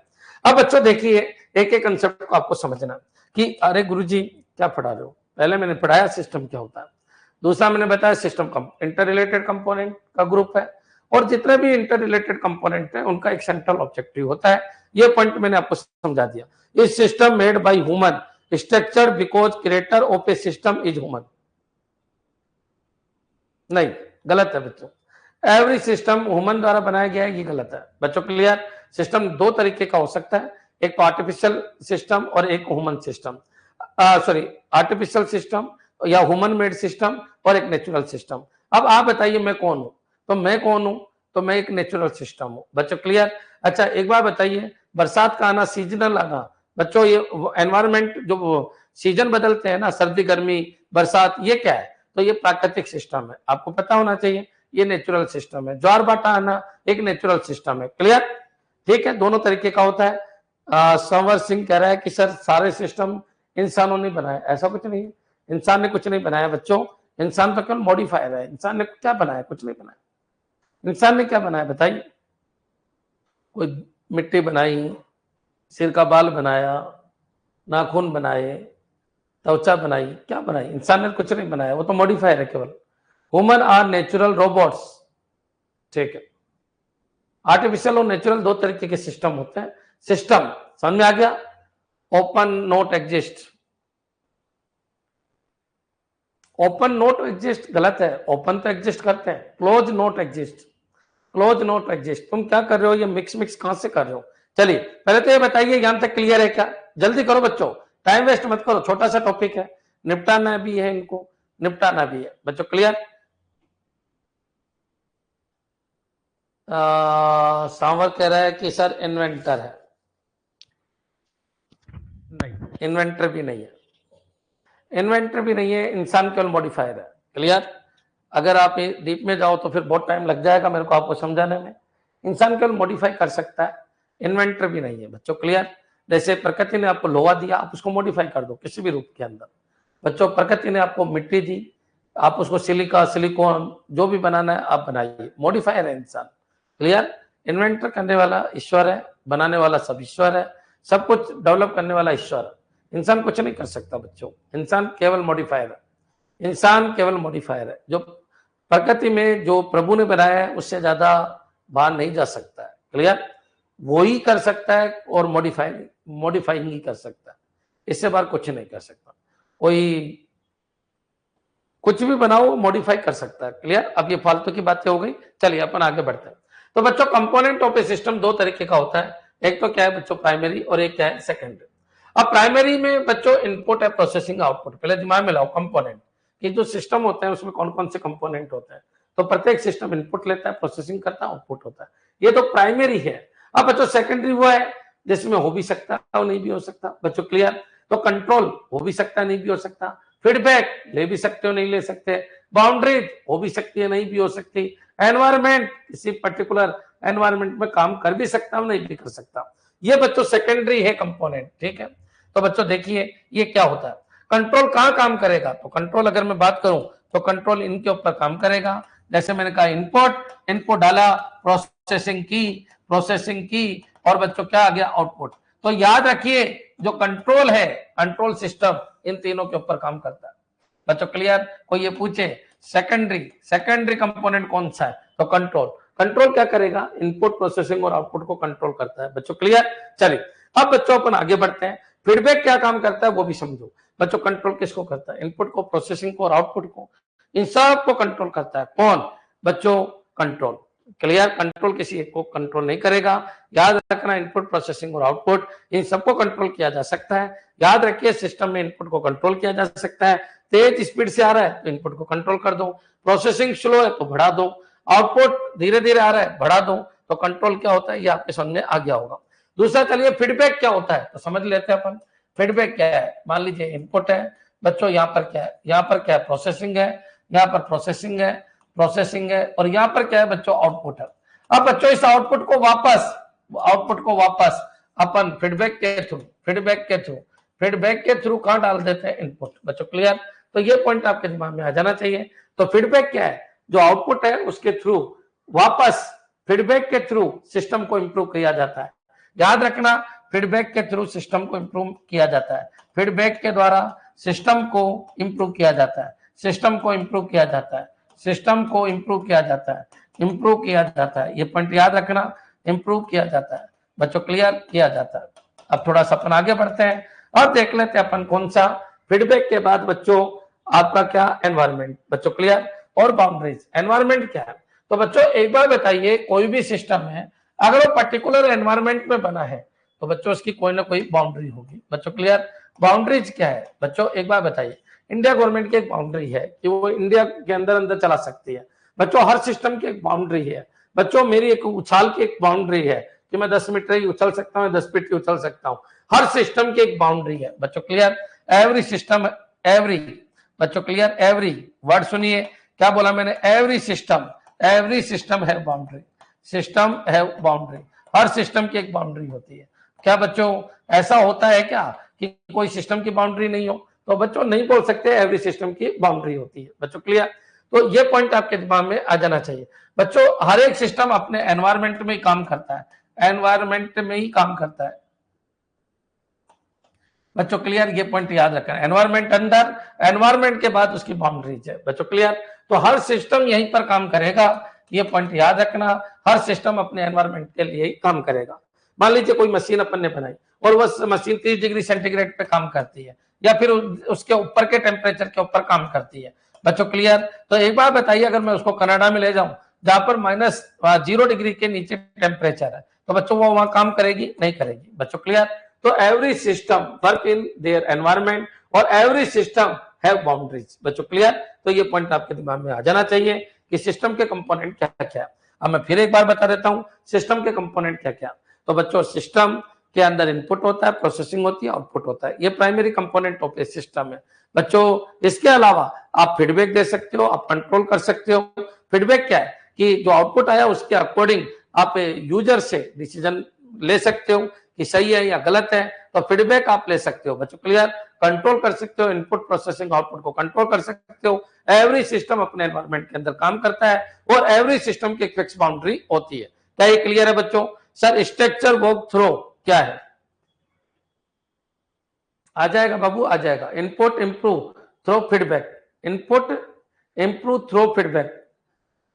अब बच्चों देखिए एक एक कंसेप्ट को आपको समझना कि अरे गुरुजी क्या पढ़ा रहे हो। पहले मैंने पढ़ाया सिस्टम क्या होता है, दूसरा मैंने बताया सिस्टम इंटर रिलेटेड कंपोनेंट का ग्रुप है, और जितने भी इंटर रिलेटेड कंपोनेंट है उनका एक सेंट्रल ऑब्जेक्टिव होता है। ये पॉइंट मैंने आपको समझा दिया। इस system made by human structure because creator of A system is human. नहीं, गलत है बच्चों। एवरी सिस्टम ह्यूमन द्वारा बनाया गया है, ये गलत है बच्चों। क्लियर? सिस्टम दो तरीके का हो सकता है, एक आर्टिफिशियल सिस्टम और एक human system, sorry artificial system या ह्यूमन मेड सिस्टम और एक नेचुरल सिस्टम। अब आप बताइए मैं कौन हूं? तो मैं कौन हूं? तो मैं एक नेचुरल सिस्टम हूं बच्चों। क्लियर? अच्छा एक बार बताइए, बरसात का आना, सीजनल आना बच्चों, ये एनवायरमेंट जो सीजन बदलते हैं ना, सर्दी गर्मी बरसात, ये क्या है? तो ये प्राकृतिक सिस्टम है, आपको पता होना चाहिए। ये नेचुरल सिस्टम है। ज्वार भाटा आना एक नेचुरल सिस्टम है। क्लियर? ठीक है, दोनों तरीके का होता है। संवर सिंह कह रहा है कि सर सारे सिस्टम इंसानों ने बनाया। ऐसा कुछ नहीं है, इंसान ने कुछ नहीं बनाया बच्चों। इंसान तो केवल मॉडिफायर है। इंसान ने क्या बनाया? कुछ नहीं बनाया। इंसान ने क्या बनाया बताइए? कोई मिट्टी बनाई, सिर का बाल बनाया, नाखून बनाए, त्वचा बनाई, क्या बनाई? इंसान ने कुछ नहीं बनाया, वो तो मॉडिफायर है केवल। Human are natural robots. ठीक है, आर्टिफिशियल और नेचुरल दो तरीके के सिस्टम होते हैं। सिस्टम समझ में आ गया? Open note exist. Open note exist गलत है, ओपन तो एग्जिस्ट करते हैं। Close note exist, close note exist. तुम क्या कर रहे हो? ये मिक्स मिक्स कहां से कर रहे हो? चलिए पहले तो ये बताइए यहां तक क्लियर है क्या? जल्दी करो बच्चों, टाइम वेस्ट मत करो, छोटा सा टॉपिक है, निपटाना भी है, इनको निपटाना भी है बच्चों। क्लियर? सांवर कह रहा है कि सर इन्वेंटर है। नहीं, इन्वेंटर भी नहीं है, इन्वेंटर भी नहीं है, इंसान केवल मॉडिफायर है। क्लियर? अगर आप डीप में जाओ तो फिर बहुत टाइम लग जाएगा मेरे को आपको समझाने में। इंसान केवल मॉडिफाई कर सकता है, इन्वेंटर भी नहीं है बच्चों। क्लियर? जैसे प्रकृति ने आपको लोहा दिया, आप उसको मॉडिफाई कर दो किसी भी रूप के अंदर बच्चों। प्रकृति ने आपको मिट्टी दी, आप उसको सिलिका सिलिकॉन जो भी बनाना है आप बनाइए, मॉडिफायर है इंसान। क्लियर? इन्वेंटर करने वाला ईश्वर है, बनाने वाला सब ईश्वर है, सब कुछ डेवलप करने वाला ईश्वर है। इंसान कुछ नहीं कर सकता बच्चों, इंसान केवल मॉडिफायर है। इंसान केवल मॉडिफायर है। जो प्रकृति में जो प्रभु ने बनाया है उससे ज्यादा बाहर नहीं जा सकता है। क्लियर? वो ही कर सकता है और मॉडिफाइंग ही कर सकता है, इससे बाहर कुछ नहीं कर सकता। कोई कुछ भी बनाओ मॉडिफाई कर सकता है। क्लियर? अब ये फालतू की बातें हो गई, चलिए अपन आगे बढ़ते हैं। तो बच्चों कंपोनेंट ऑफ ए सिस्टम दो तरीके का होता है, एक तो क्या है बच्चों प्राइमरी और एक क्या है सेकेंडरी। अब प्राइमरी में बच्चों इनपुट है, प्रोसेसिंग, आउटपुट। पहले दिमाग में लाओ कंपोनेंट कि जो सिस्टम होते हैं उसमें कौन कौन से कंपोनेंट होते हैं। तो प्रत्येक सिस्टम इनपुट लेता है, प्रोसेसिंग करता है, आउटपुट होता है। ये तो प्राइमरी है। अब बच्चों सेकेंडरी वो है जिसमें हो भी सकता है और नहीं भी हो सकता बच्चों। क्लियर? तो कंट्रोल हो भी सकता है, नहीं भी हो सकता। फीडबैक ले भी सकते हो, नहीं ले सकते। बाउंड्रीज हो भी सकती है, नहीं भी हो सकती। एनवायरमेंट, किसी पर्टिकुलर एनवायरमेंट में काम कर भी सकता हूं, नहीं भी कर सकता। ये बच्चों सेकेंडरी है कंपोनेंट। ठीक है, तो बच्चों देखिए ये क्या होता है। कंट्रोल कहां काम करेगा? तो कंट्रोल अगर मैं बात करूं तो कंट्रोल इनके ऊपर काम करेगा। जैसे मैंने कहा इनपुट डाला, प्रोसेसिंग की और बच्चों क्या आ गया? आउटपुट। तो याद रखिए जो कंट्रोल है, कंट्रोल सिस्टम इन तीनों के ऊपर काम करता है बच्चों। क्लियर? कोई ये पूछे सेकेंडरी कंपोनेंट कौन सा है? तो कंट्रोल क्या करेगा? इनपुट, प्रोसेसिंग और आउटपुट को कंट्रोल करता है बच्चों। क्लियर? चलिए अब बच्चों अपन आगे बढ़ते हैं। फीडबैक क्या काम करता है वो भी समझो बच्चों। कंट्रोल किसको करता है? इनपुट को, प्रोसेसिंग को और आउटपुट को। इन सब को कंट्रोल करता है कौन बच्चों? कंट्रोल। क्लियर? कंट्रोल किसी एक को कंट्रोल नहीं करेगा। याद रखना इनपुट, प्रोसेसिंग और आउटपुट इन सबको कंट्रोल किया जा सकता है। याद रखिए सिस्टम में इनपुट को कंट्रोल किया जा सकता है। तेज स्पीड से आ रहा है तो इनपुट को कंट्रोल कर दो, प्रोसेसिंग स्लो है तो बढ़ा दो, आउटपुट धीरे धीरे आ रहा है बढ़ा दो। तो कंट्रोल क्या होता है ये आपके समझ में आ गया होगा। दूसरा चलिए फीडबैक क्या होता है तो समझ लेते हैं अपन। फीडबैक क्या है? मान लीजिए इनपुट है बच्चों, यहाँ पर क्या है? यहाँ पर क्या है? प्रोसेसिंग है, यहाँ पर प्रोसेसिंग है और यहाँ पर क्या है बच्चों? आउटपुट है। अब बच्चों इस आउटपुट को वापस अपन फीडबैक के थ्रू कहां डाल देते हैं? इनपुट बच्चों। क्लियर? तो ये पॉइंट आपके दिमाग में आ जाना चाहिए। तो फीडबैक क्या है? जो आउटपुट है उसके थ्रू वापस फीडबैक के थ्रू सिस्टम को इंप्रूव किया जाता है। याद रखना फीडबैक के थ्रू सिस्टम को इंप्रूव किया जाता है। फीडबैक के द्वारा सिस्टम को इंप्रूव किया जाता है, सिस्टम को इंप्रूव किया जाता है, सिस्टम को इंप्रूव किया जाता है, इंप्रूव किया जाता है। ये पॉइंट याद रखना, इंप्रूव किया जाता है बच्चों, क्लियर किया जाता है। अब थोड़ा सा अपन आगे बढ़ते हैं और देख लेते हैं अपन कौन सा फीडबैक के बाद बच्चों आपका क्या एनवायरमेंट बच्चों, क्लियर। और बाउंड्रीज, एनवायरमेंट क्या है? तो बच्चों एक बार बताइए, कोई भी सिस्टम है अगर वो पर्टिकुलर एनवायरमेंट में बना है तो बच्चों उसकी कोई ना कोई बाउंड्री होगी बच्चों, क्लियर। बाउंड्रीज क्या है बच्चों, एक बार बताइए। इंडिया गवर्नमेंट की एक बाउंड्री है कि वो इंडिया के अंदर अंदर चला सकती है बच्चों, हर सिस्टम की एक बाउंड्री है बच्चों। मेरी एक उछाल की एक बाउंड्री है कि मैं 10 मीटर ही उछल सकता हूँ, 10 फीट ही उछल सकता हूँ। हर सिस्टम की एक बाउंड्री है बच्चों, क्लियर। एवरी सिस्टम, एवरी बच्चों क्लियर, एवरी वर्ड सुनिए, क्या बोला मैंने? एवरी सिस्टम है बाउंड्री, सिस्टम है बाउंड्री। हर सिस्टम की एक बाउंड्री होती है। क्या बच्चों ऐसा होता है क्या कि कोई सिस्टम की बाउंड्री नहीं हो? तो बच्चों नहीं बोल सकते, एवरी सिस्टम की बाउंड्री होती है बच्चों, क्लियर। तो ये पॉइंट आपके दिमाग में आ जाना चाहिए बच्चों। हर एक सिस्टम अपने एनवायरमेंट में ही काम करता है, एनवायरमेंट में ही काम करता है बच्चों, क्लियर। ये पॉइंट याद रखना, एनवायरमेंट अंदर, एनवायरमेंट के बाद उसकी बाउंड्रीज है बच्चों, क्लियर। तो हर सिस्टम यहीं पर काम करेगा, ये पॉइंट याद रखना। हर सिस्टम अपने एनवायरमेंट के लिए ही काम करेगा। मान लीजिए कोई मशीन अपन ने बनाई और वह मशीन 30 डिग्री सेंटीग्रेड पे काम करती है या फिर उसके ऊपर के टेम्परेचर के ऊपर काम करती है बच्चों, क्लियर। तो एक बार बताइए, अगर मैं उसको कनाडा में ले जाऊं जहां पर -0 डिग्री के नीचे टेम्परेचर है, तो बच्चों वो वहां काम करेगी? नहीं करेगी बच्चों, क्लियर। तो every system work in their environment और एवरी सिस्टम हैव बाउंड्रीज बच्चों, क्लियर। तो ये पॉइंट आपके दिमाग में आ जाना चाहिए कि सिस्टम के कंपोनेंट क्या क्या। अब मैं फिर एक बार बता देता हूं सिस्टम के कंपोनेंट क्या क्या। तो बच्चों सिस्टम के अंदर इनपुट होता है, प्रोसेसिंग होती है, आउटपुट होता है। ये primary component of A system है बच्चों। इसके अलावा आप फीडबैक दे सकते हो, आप कंट्रोल कर सकते हो। फीडबैक क्या है कि जो आउटपुट आया उसके अकॉर्डिंग आप यूजर से डिसीजन ले सकते हो कि सही है या गलत है। तो फीडबैक आप ले सकते हो बच्चों, क्लियर। कंट्रोल कर सकते हो, इनपुट प्रोसेसिंग आउटपुट को कंट्रोल कर सकते हो। एवरी सिस्टम अपने एनवायरमेंट के अंदर काम करता है और एवरी सिस्टम की एक फिक्स बाउंड्री होती है। क्या ये क्लियर है बच्चों? सर स्ट्रक्चर वर्क थ्रो क्या है? आ जाएगा बाबू, आ जाएगा। Input improve through feedback, input improve through feedback,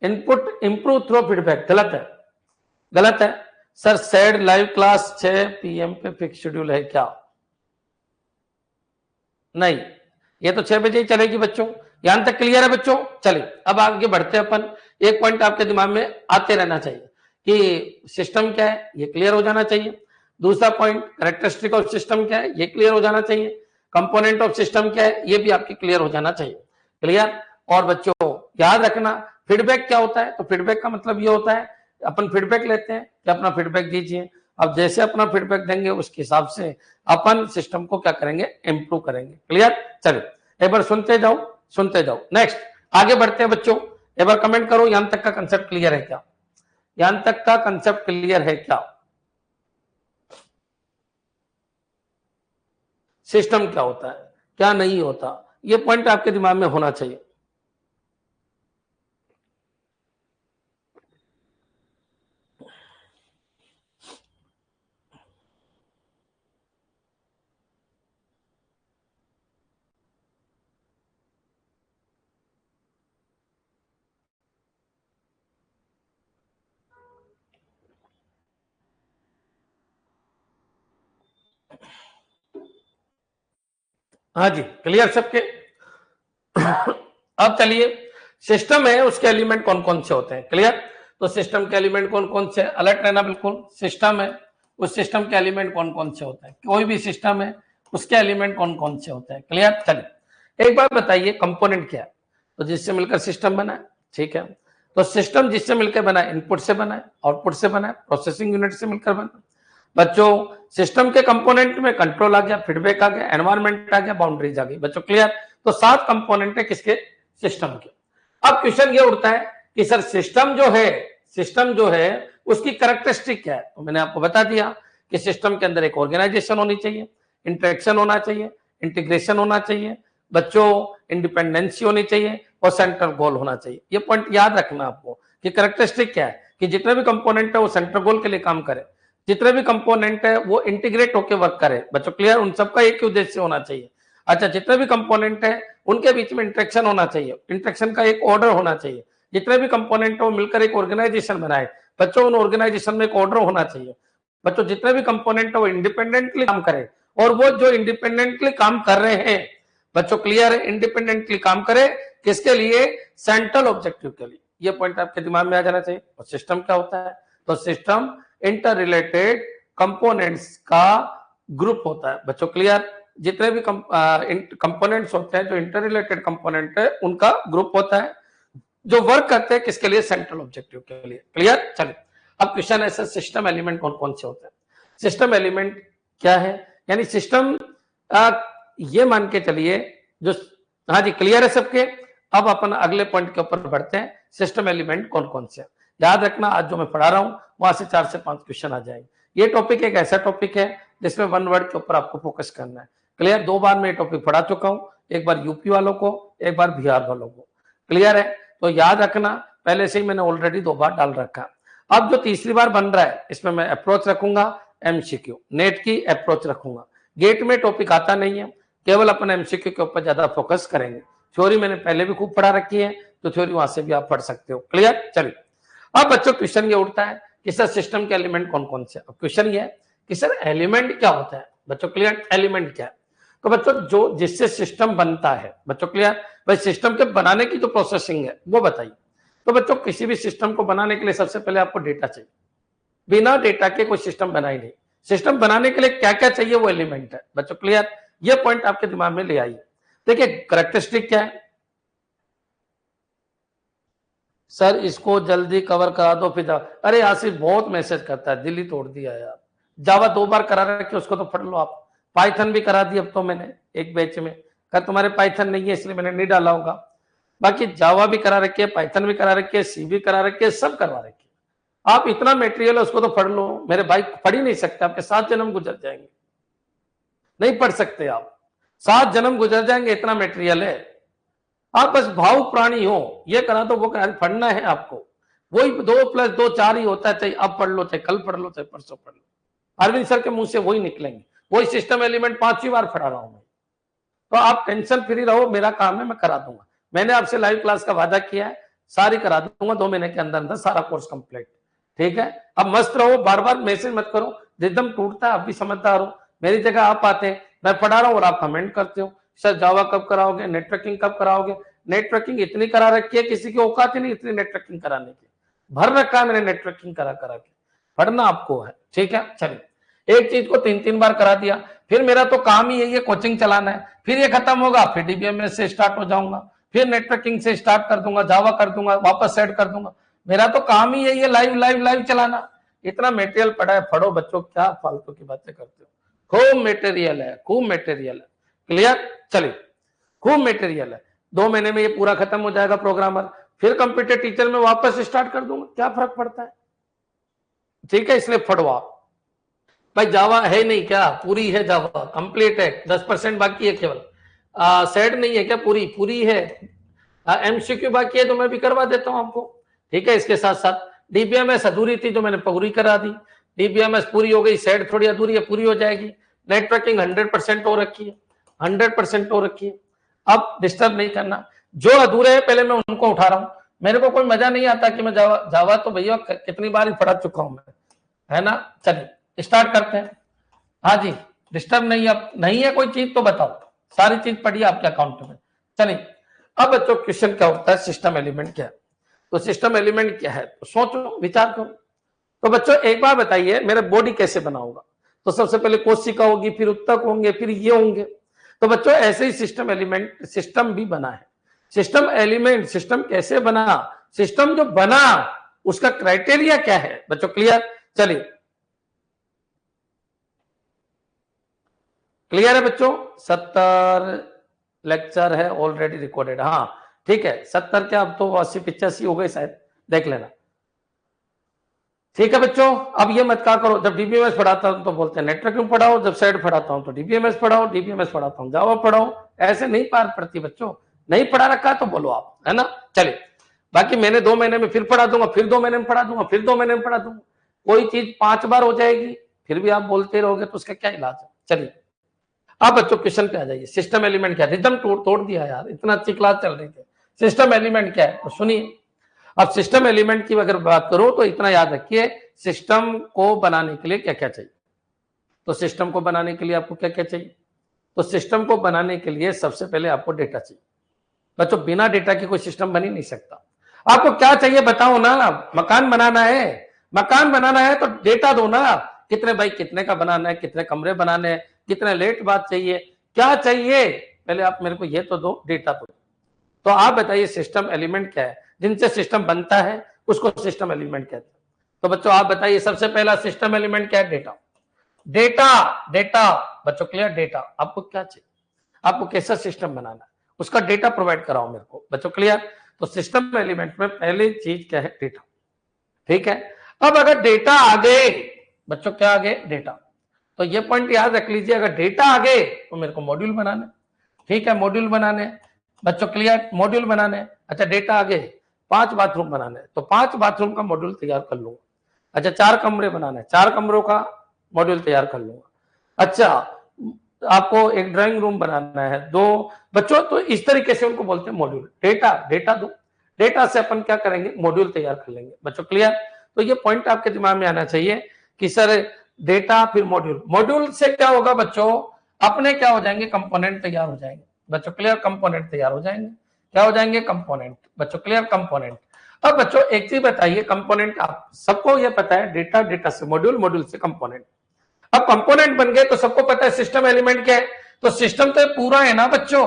input improve through feedback गलत है, गलत है sir. Said live class 6 PM पे फिक्स शेड्यूल है क्या? नहीं, ये तो 6 बजे ही चलेगी बच्चों। यहां तक क्लियर है बच्चों? चलिए अब आगे बढ़ते हैं अपन। एक पॉइंट आपके दिमाग में आते रहना चाहिए कि सिस्टम क्या है, ये क्लियर हो जाना चाहिए। दूसरा पॉइंट कैरेक्टरिस्टिक ऑफ सिस्टम क्या है, ये क्लियर हो जाना चाहिए। कंपोनेंट ऑफ सिस्टम क्या है, ये भी आपकी क्लियर हो जाना चाहिए, क्लियर। और बच्चों याद रखना फीडबैक क्या होता है। तो फीडबैक का मतलब ये होता है अपन फीडबैक लेते हैं कि अपना फीडबैक दीजिए। अब जैसे अपना फीडबैक देंगे उसके हिसाब से अपन सिस्टम को क्या करेंगे, इंप्रूव करेंगे, क्लियर। चलिए एक बार सुनते जाओ, सुनते जाओ। नेक्स्ट आगे बढ़ते हैं बच्चों। एक बार कमेंट करो यहां तक का कंसेप्ट क्लियर है क्या? यहां तक का कंसेप्ट क्लियर है क्या? सिस्टम क्या होता है, क्या नहीं होता, ये पॉइंट आपके दिमाग में होना चाहिए। हाँ जी, क्लियर सबके? अब चलिए सिस्टम है उसके एलिमेंट कौन कौन से होते हैं, क्लियर। तो सिस्टम के एलिमेंट कौन कौन से, अलर्ट रहना बिल्कुल। सिस्टम है उस सिस्टम के एलिमेंट कौन कौन से होते हैं, कोई भी सिस्टम है उसके एलिमेंट कौन कौन से होते हैं, क्लियर। चलिए एक बार बताइए कंपोनेंट क्या है। तो जिससे मिलकर सिस्टम बना है, ठीक है। तो सिस्टम जिससे मिलकर बना है, इनपुट से बना है, आउटपुट से बना है, प्रोसेसिंग यूनिट से मिलकर बना। बच्चों सिस्टम के कंपोनेंट में कंट्रोल आ गया, फीडबैक आ गया, एनवायरमेंट आ गया, बाउंड्रीज आ गई बच्चों, क्लियर। तो 7 कंपोनेंट है किसके, सिस्टम के। अब क्वेश्चन ये उठता है कि सर सिस्टम जो है उसकी कैरेक्टरिस्टिक क्या है। तो मैंने आपको बता दिया कि सिस्टम के अंदर एक ऑर्गेनाइजेशन होनी चाहिए, इंटरेक्शन होना चाहिए, इंटीग्रेशन होना चाहिए बच्चों, इंडिपेंडेंसी होनी चाहिए और सेंट्रल गोल होना चाहिए। ये पॉइंट याद रखना आपको कि कैरेक्टरिस्टिक क्या है कि जितने भी कंपोनेंट है वो सेंट्रल गोल के लिए काम करे, जितने भी कंपोनेंट है वो इंटीग्रेट होकर वर्क करे बच्चों, क्लियर। उन सबका एक ही उद्देश्य होना चाहिए। अच्छा, जितने भी कंपोनेंट है उनके बीच में इंटरेक्शन होना चाहिए, इंटरेक्शन का एक ऑर्डर होना चाहिए, जितने भी कंपोनेंट वो मिलकर एक ऑर्गेनाइजेशन बनाए। बच्चों उन ऑर्गेनाइजेशन में एक ऑर्डर होना चाहिए। बच्चों जितने भी कंपोनेंट है वो इंडिपेंडेंटली काम करे, और वो जो इंडिपेंडेंटली काम कर रहे हैं बच्चों, क्लियर है, इंडिपेंडेंटली काम करे किसके लिए? सेंट्रल ऑब्जेक्टिव के लिए। ये पॉइंट आपके दिमाग में आ जाना चाहिए। और सिस्टम क्या होता है? तो सिस्टम इंटर रिलेटेड कंपोनेंट्स का ग्रुप होता है बच्चों, क्लियर। जितने भी कंपोनेंट्स होते हैं जो इंटर रिलेटेड कंपोनेंट है उनका ग्रुप होता है जो वर्क करते हैं किसके लिए? सेंट्रल ऑब्जेक्टिव के लिए, क्लियर। चलिए अब क्वेश्चन ऐसा, सिस्टम एलिमेंट कौन कौन से होते हैं? सिस्टम एलिमेंट क्या है? यानी सिस्टम ये मान के चलिए जो, हाँ जी क्लियर है सबके। अब अपन अगले पॉइंट के ऊपर बढ़ते हैं, सिस्टम एलिमेंट कौन कौन से। याद रखना आज जो मैं पढ़ा रहा हूं वहां से 4 से 5 क्वेश्चन आ जाएंगे। ये टॉपिक एक ऐसा टॉपिक है जिसमें वन वर्ड के ऊपर आपको फोकस करना है, क्लियर। 2 बार मैं ये टॉपिक पढ़ा चुका हूं, एक बार यूपी वालों को, एक बार बिहार वालों को, क्लियर है। तो याद रखना, पहले से ही मैंने ऑलरेडी 2 बार डाल रखा। अब जो तीसरी बार बन रहा है इसमें मैं अप्रोच रखूंगा एमसीक्यू, नेट की अप्रोच रखूंगा। गेट में टॉपिक आता नहीं है, केवल अपन एमसीक्यू के ऊपर ज्यादा फोकस करेंगे। थ्योरी मैंने पहले भी खूब पढ़ा रखी है, तो थ्योरी वहां से भी आप पढ़ सकते हो, क्लियर। चलिए अब बच्चों क्वेश्चन ये उठता है कि सर सिस्टम के एलिमेंट कौन कौन से। अब क्वेश्चन ये है कि सर एलिमेंट क्या होता है बच्चों, क्लियर। एलिमेंट क्या है? तो बच्चों जो जिससे सिस्टम बनता है बच्चों, क्लियर। भाई सिस्टम के बनाने की जो प्रोसेसिंग है वो बताइए। तो बच्चों किसी भी सिस्टम को बनाने के लिए सबसे पहले आपको डेटा चाहिए, बिना डेटा के कोई सिस्टम बना ही नहीं। सिस्टम बनाने के लिए क्या क्या चाहिए? वो एलिमेंट है बच्चों, क्लियर। ये पॉइंट आपके दिमाग में ले आइए। देखिए कैरेक्टरिस्टिक क्या है? सर इसको जल्दी कवर करा दो फिर अरे आसिफ बहुत मैसेज करता है, दिल ही तोड़ दिया यार। जावा 2 बार करा रखे, उसको तो पढ़ लो आप। पाइथन भी करा दी अब तो मैंने एक बैच में, कहा तुम्हारे पाइथन नहीं है इसलिए मैंने नहीं डाला होगा। बाकी जावा भी करा रखी है, पाइथन भी करा रखी है, सी भी करा रखी है, सब करवा रखी है। आप इतना मेटेरियल है उसको तो पढ़ लो। मेरे भाई पढ़ ही नहीं सकते, आपके 7 जन्म गुजर जाएंगे, नहीं पढ़ सकते आप, 7 जन्म गुजर जाएंगे, इतना मेटेरियल है। आप बस भाव प्राणी हो, ये करा तो वो करा, पढ़ना है आपको। वही 2+2 4 ही होता है, चाहे अब पढ़ लो, चाहे कल पढ़ लो, चाहे परसों पढ़ लो। अरविंद सर के मुंह से वही निकलेंगे, वही सिस्टम एलिमेंट 5वीं बार पढ़ा रहा हूं मैं। तो आप टेंशन फ्री रहो, मेरा काम है, मैं करा दूंगा। मैंने आपसे लाइव क्लास का वादा किया है, सारी करा दूंगा 2 महीने के अंदर अंदर, सारा कोर्स कंप्लीट, ठीक है। अब मस्त रहो, बार बार मैसेज मत करो, रिदम टूटता है। आप भी समझदार हो, मेरी जगह आप आते हैं, मैं पढ़ा रहा हूँ और आप कमेंट करते हो सर जावा कब कराओगे, नेटवर्किंग कब कराओगे। नेटवर्किंग इतनी करा रखी है, किसी की औकात ही नहीं इतनी नेटवर्किंग कराने की, भर रखा है मैंने नेटवर्किंग करा करा के। पढ़ना आपको है, ठीक है। चलिए एक चीज को 3-3 बार करा दिया, फिर मेरा तो काम ही है ये कोचिंग चलाना है। फिर ये खत्म होगा, फिर डीबीएमएस से स्टार्ट हो जाऊंगा, फिर नेटवर्किंग से स्टार्ट कर दूंगा, जावा कर दूंगा, वापस सेट कर दूंगा। मेरा तो काम ही है ये लाइव लाइव लाइव चलाना। इतना मटेरियल पड़ा है, पढ़ो बच्चों, क्या फालतू की बातें करते हो। खूब मटेरियल है, खूब मटेरियल है, क्लियर। चलिए खूब मटेरियल है, 2 महीने में ये पूरा खत्म हो जाएगा प्रोग्रामर। फिर कंप्यूटर टीचर में वापस स्टार्ट कर दूंगा, क्या फर्क पड़ता है, ठीक है। इसलिए पढ़ो आप। भाई जावा है नहीं क्या? पूरी है जावा, कंप्लीट है, 10% बाकी है केवल। सेट नहीं है क्या? पूरी पूरी है। एमसीक्यू बाकी है तो मैं भी करवा देता हूं आपको, ठीक है। इसके साथ साथ डीबीएमएस अधूरी थी जो मैंने पूरी करा दी। डीबीएमएस पूरी हो गई, सेट थोड़ी अधूरी है, पूरी हो जाएगी। नेटवर्किंग 100% हो रखी है, 100% हो रखी है। अब डिस्टर्ब नहीं करना, जो अधूरे है पहले मैं उनको उठा रहा हूं। मेरे को कोई मजा नहीं आता कि मैं जावा तो भैया कितनी बार ही पढ़ा चुका हूं मैं, है ना। चलिए स्टार्ट करते हैं। हाँ जी डिस्टर्ब नहीं, अब नहीं है कोई चीज तो बताओ, सारी चीज पढ़िए आपके अकाउंट में। चलिए अब बच्चों क्वेश्चन क्या होता है, सिस्टम एलिमेंट क्या है। तो सिस्टम एलिमेंट क्या है, तो सोचो विचार करो। तो बच्चों एक बार बताइए मेरा बॉडी कैसे बना होगा। तो सबसे पहले कोशिका होगी, फिर उत्तक होंगे, फिर ये होंगे। तो बच्चों ऐसे ही सिस्टम एलिमेंट, सिस्टम भी बना है। सिस्टम एलिमेंट, सिस्टम कैसे बना, सिस्टम जो बना उसका क्राइटेरिया क्या है बच्चों, क्लियर। चलिए क्लियर है बच्चों। 70 लेक्चर है ऑलरेडी रिकॉर्डेड, हाँ ठीक है। 70 क्या, अब तो 80-85 हो गए शायद, देख लेना, ठीक है बच्चों। अब ये मत कहा करो जब डीबीएमएस पढ़ाता हूं तो बोलते हैं नेटवर्किंग पढ़ाओ, जब सेट पढ़ाता हूं तो डीबीएमएस पढ़ाओ, डीबीएमएस पढ़ाता हूं जावा पढ़ाओ। ऐसे नहीं पार पड़ती बच्चों, नहीं पढ़ा रखा तो बोलो आप, है ना। चलिए बाकी मैंने 2 महीने में फिर पढ़ा दूंगा, फिर 2 महीने में पढ़ा दूंगा, फिर 2 महीने में पढ़ा दूंगा। कोई चीज 5 बार हो जाएगी फिर भी आप बोलते रहोगे तो उसका क्या इलाज है। चलिए अब बच्चों क्वेश्चन पे आ जाइए। सिस्टम एलिमेंट क्या है, रिदम तोड़ दिया यार, इतना अच्छी क्लास चल रही थी। सिस्टम एलिमेंट क्या है तो सुनिए। अब सिस्टम एलिमेंट की अगर बात करूं तो इतना याद रखिए, सिस्टम को बनाने के लिए क्या क्या चाहिए। तो सिस्टम को बनाने के लिए आपको क्या क्या चाहिए, तो सिस्टम को बनाने के लिए सबसे पहले आपको डेटा चाहिए। बच्चों बिना डेटा के कोई सिस्टम बन ही नहीं सकता। आपको क्या चाहिए बताओ ना, मकान बनाना है, मकान बनाना है तो डेटा दो ना, कितने बाई कितने का बनाना है, कितने कमरे बनाने हैं, कितने लेट बाथ चाहिए, क्या चाहिए, पहले आप मेरे को ये तो दो, डेटा दो। तो आप बताइए सिस्टम एलिमेंट क्या है, जिनसे सिस्टम बनता है उसको सिस्टम एलिमेंट कहते हैं। तो बच्चों आप बताइए सबसे पहला सिस्टम एलिमेंट क्या है, डेटा। डेटा डेटा बच्चों क्लियर, डेटा आपको क्या चाहिए, आपको कैसा सिस्टम बनाना है, उसका डेटा प्रोवाइड कराओ मेरे को। बच्चों क्लियर, तो सिस्टम एलिमेंट में पहली चीज क्या है, डेटा। ठीक है, अब अगर डेटा आ गए, बच्चों क्या आ गए, डेटा, तो ये पॉइंट याद रख लीजिए, अगर डेटा आ गए तो मेरे को मॉड्यूल बनाने। ठीक है, मॉड्यूल बनाने, बच्चों क्लियर, मॉड्यूल बनाने। अच्छा डेटा आ गए, 5 बाथरूम बनाने, तो 5 बाथरूम का मॉड्यूल तैयार कर लूंगा। अच्छा 4 कमरे बनाने, 4 कमरों का मॉड्यूल तैयार कर लूंगा। अच्छा आपको एक ड्राइंग रूम बनाना है, 2 बच्चों, तो इस तरीके से उनको बोलते हैं मॉड्यूल। डेटा डेटा दो, डेटा से अपन क्या करेंगे, मॉड्यूल तैयार कर लेंगे। बच्चों क्लियर, तो ये पॉइंट आपके दिमाग में आना चाहिए कि सर डेटा फिर मॉड्यूल, मॉड्यूल से क्या होगा बच्चों, अपने क्या हो जाएंगे, कंपोनेंट तैयार हो जाएंगे। बच्चों क्लियर, कंपोनेंट तैयार हो जाएंगे, क्या हो जाएंगे, कंपोनेंट। बच्चों क्लियर, कंपोनेंट। अब बच्चों एक चीज बताइए, कंपोनेंट आप सबको ये पता है, डेटा, डेटा से मॉड्यूल, मॉड्यूल से कंपोनेंट। अब कंपोनेंट बन गए तो सबको पता है सिस्टम एलिमेंट क्या है, तो सिस्टम तो पूरा है ना बच्चों,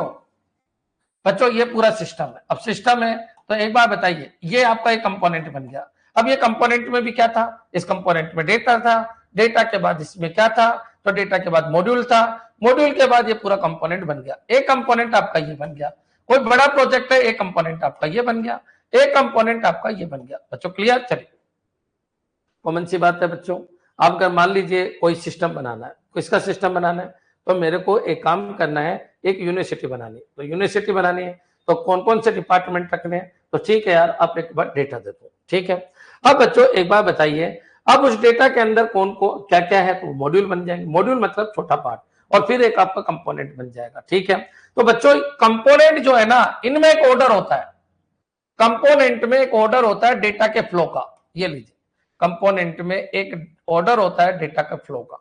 बच्चों ये पूरा सिस्टम है। अब सिस्टम है तो एक बार बताइए, ये आपका एक कंपोनेंट बन गया। अब ये कंपोनेंट में भी क्या था, इस कंपोनेंट में डेटा था, डेटा के बाद इसमें क्या था, तो डेटा के बाद मॉड्यूल था, मॉड्यूल के बाद ये पूरा कंपोनेंट बन गया। एक कंपोनेंट आपका ये बन गया, कोई बड़ा प्रोजेक्ट है, एक कंपोनेंट आपका ये बन गया, एक कंपोनेंट आपका ये बन गया। बच्चों क्लियर, चलिए कॉमन सी बात है बच्चों। आप अगर मान लीजिए कोई सिस्टम बनाना है, किसका सिस्टम बनाना है, तो मेरे को एक काम करना है, एक यूनिवर्सिटी बनानी है। तो यूनिवर्सिटी बनानी है तो कौन कौन से डिपार्टमेंट रखने हैं, तो ठीक है यार आप एक बार डेटा दे दो। ठीक है, अब बच्चों एक बार बताइए, अब उस डेटा के अंदर कौन को क्या क्या है, तो मॉड्यूल बन जाएंगे। मॉड्यूल मतलब छोटा पार्ट, और फिर एक आपका कंपोनेंट बन जाएगा। ठीक है, तो बच्चों कंपोनेंट जो है ना, इनमें एक ऑर्डर होता है, कंपोनेंट में एक ऑर्डर होता है डेटा के फ्लो का। ये लीजिए, कंपोनेंट में एक ऑर्डर होता है डेटा के फ्लो का,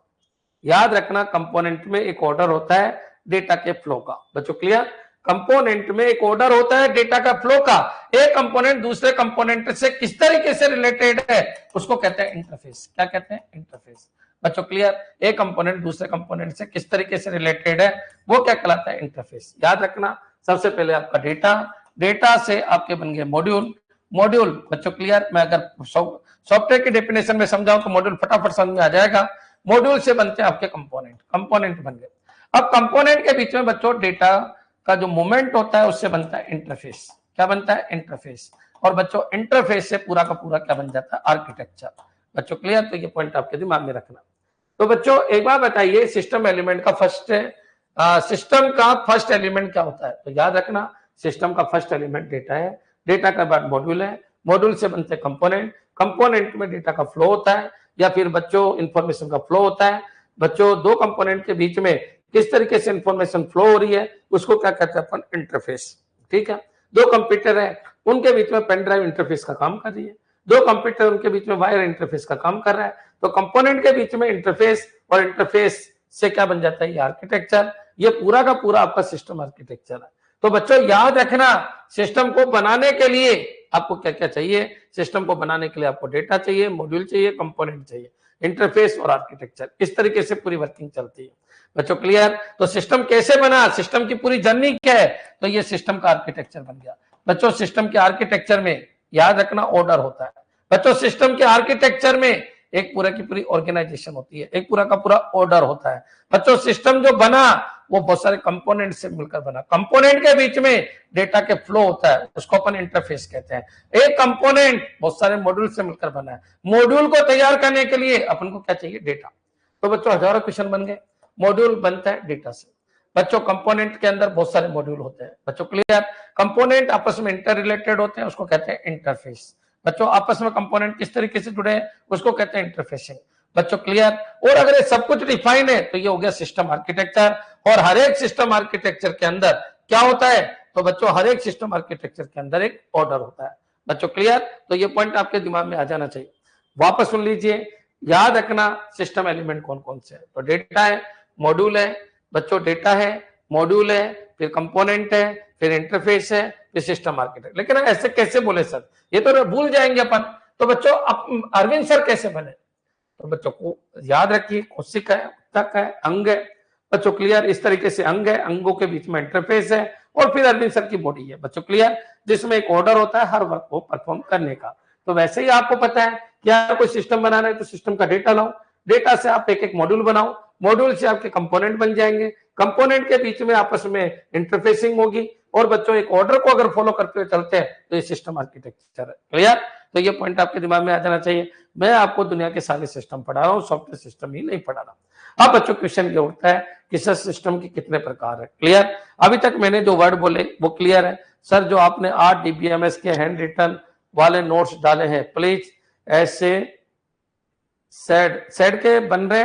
याद रखना, कंपोनेंट में एक ऑर्डर होता है डेटा के फ्लो का। बच्चों क्लियर, कंपोनेंट में एक ऑर्डर होता है डेटा का फ्लो का। एक कंपोनेंट दूसरे कंपोनेंट से किस तरीके से रिलेटेड है, उसको कहते हैं इंटरफेस। क्या कहते हैं, इंटरफेस। बच्चों क्लियर, एक कंपोनेंट दूसरे कंपोनेंट से किस तरीके से रिलेटेड है, वो क्या कहलाता है, इंटरफेस। याद रखना, सबसे पहले आपका डेटा, डेटा से आपके बन गए मॉड्यूल, मॉड्यूल। बच्चों क्लियर, मैं अगर सॉफ्टवेयर की डेफिनेशन में समझाऊं तो मॉड्यूल फटाफट समझ में आ जाएगा। मॉड्यूल से बनते हैं आपके कंपोनेंट, कंपोनेंट बन गए। अब कंपोनेंट के बीच में बच्चों डेटा का जो मूवमेंट होता है उससे बनता है इंटरफेस। क्या बनता है, इंटरफेस। और बच्चों इंटरफेस से पूरा का पूरा क्या बन जाता है, आर्किटेक्चर। बच्चों क्लियर, तो ये पॉइंट आपके दिमाग में रखना। तो बच्चों एक बार बताइए, सिस्टम एलिमेंट का फर्स्ट सिस्टम का फर्स्ट एलिमेंट क्या होता है, तो याद रखना, सिस्टम का फर्स्ट एलिमेंट डेटा है, डेटा के बाद मॉड्यूल है, मॉड्यूल से बनते हैं कंपोनेंट, कंपोनेंट में डेटा का फ्लो होता है, या फिर बच्चों इंफॉर्मेशन का फ्लो होता है। बच्चों दो कंपोनेंट के बीच में किस तरीके से इंफॉर्मेशन फ्लो हो रही है, उसको क्या कहते हैं अपन, इंटरफेस। ठीक है, दो कंप्यूटर है, उनके बीच में पेन ड्राइव इंटरफेस का काम कर रही है, दो कंप्यूटर उनके बीच में वायर इंटरफेस का काम कर रहा है। तो कंपोनेंट के बीच में इंटरफेस, और इंटरफेस से क्या बन जाता है, ये आर्किटेक्चर। ये पूरा का पूरा आपका सिस्टम आर्किटेक्चर है। तो बच्चों याद रखना, सिस्टम को बनाने के लिए आपको क्या क्या चाहिए, सिस्टम को बनाने के लिए आपको डेटा चाहिए, मॉड्यूल चाहिए, कंपोनेंट चाहिए, इंटरफेस और आर्किटेक्चर। इस तरीके से पूरी वर्किंग चलती है। बच्चों क्लियर, तो सिस्टम कैसे बना, सिस्टम की पूरी जर्नी क्या है, तो ये सिस्टम का आर्किटेक्चर बन गया। बच्चों सिस्टम के आर्किटेक्चर में याद रखना ऑर्डर होता है। बच्चों सिस्टम के आर्किटेक्चर में एक पूरा की पूरी ऑर्गेनाइजेशन होती है, एक पूरा का पूरा ऑर्डर होता है। बच्चों सिस्टम जो बना वो बहुत सारे कंपोनेंट से मिलकर बना, कंपोनेंट के बीच में डेटा के फ्लो होता है, उसको अपन इंटरफेस कहते हैं। एक कंपोनेंट बहुत सारे मॉड्यूल से मिलकर बना है, मॉड्यूल को तैयार करने के लिए अपन को क्या चाहिए, डेटा। तो बच्चों हजारों क्वेश्चन बन गए, मॉड्यूल बनता है डेटा से। बच्चों कंपोनेंट के अंदर बहुत सारे मॉड्यूल होते हैं। बच्चों क्लियर, कंपोनेंट आपस में इंटर रिलेटेड होते हैं, उसको कहते हैं इंटरफेस। बच्चों आपस में कंपोनेंट किस तरीके से जुड़े हैं, उसको कहते हैं इंटरफेसिंग। बच्चों क्लियर, और अगर ये सब कुछ डिफाइन है तो ये हो गया सिस्टम आर्किटेक्चर। और हर एक सिस्टम आर्किटेक्चर के अंदर क्या होता है, तो बच्चों हर एक सिस्टम आर्किटेक्चर के अंदर एक ऑर्डर होता है। बच्चों क्लियर? तो ये पॉइंट आपके दिमाग में आ जाना चाहिए। वापस सुन लीजिए, याद रखना सिस्टम एलिमेंट कौन कौन से है। तो डेटा है, मॉड्यूल है, बच्चों डेटा है, मॉड्यूल है, फिर कंपोनेंट है, फिर इंटरफेस है, फिर सिस्टम आर्किटेक्ट। लेकिन ऐसे कैसे बोले सर, ये तो भूल जाएंगे अपन। तो बच्चों अरविंद सर कैसे बने? तो बच्चों को याद रखिए, कोशिक है, तक है, अंग है। बच्चों क्लियर? इस तरीके से अंग है, अंगों के बीच में इंटरफेस है, और फिर अरविंद सर की बॉडी है। बच्चों क्लियर? जिसमें एक ऑर्डर होता है हर वर्क को परफॉर्म करने का। तो वैसे ही आपको पता है कि यार कोई सिस्टम बनाना है तो सिस्टम का डेटा लाओ, डेटा से आप एक एक मॉड्यूल बनाओ, मॉड्यूल से आपके कंपोनेंट बन जाएंगे, कंपोनेंट के बीच में आपस में इंटरफेसिंग होगी, और बच्चों एक ऑर्डर को अगर फॉलो करते हुए चलते हैं तो ये सिस्टम आर्किटेक्चर है। क्लियर? तो ये पॉइंट आपके दिमाग में आ जाना चाहिए। मैं आपको दुनिया के सारे सिस्टम पढ़ा रहा हूँ, सॉफ्टवेयर सिस्टम ही नहीं पढ़ा रहा। अब बच्चों क्वेश्चन ये उठता है कि सर सिस्टम के कितने प्रकार है? क्लियर? अभी तक मैंने जो वर्ड बोले वो क्लियर है? सर जो आपने 8 DBMS के हैंड रिटन वाले नोट्स डाले हैं, प्लीज ऐसे सेड के बन रहे,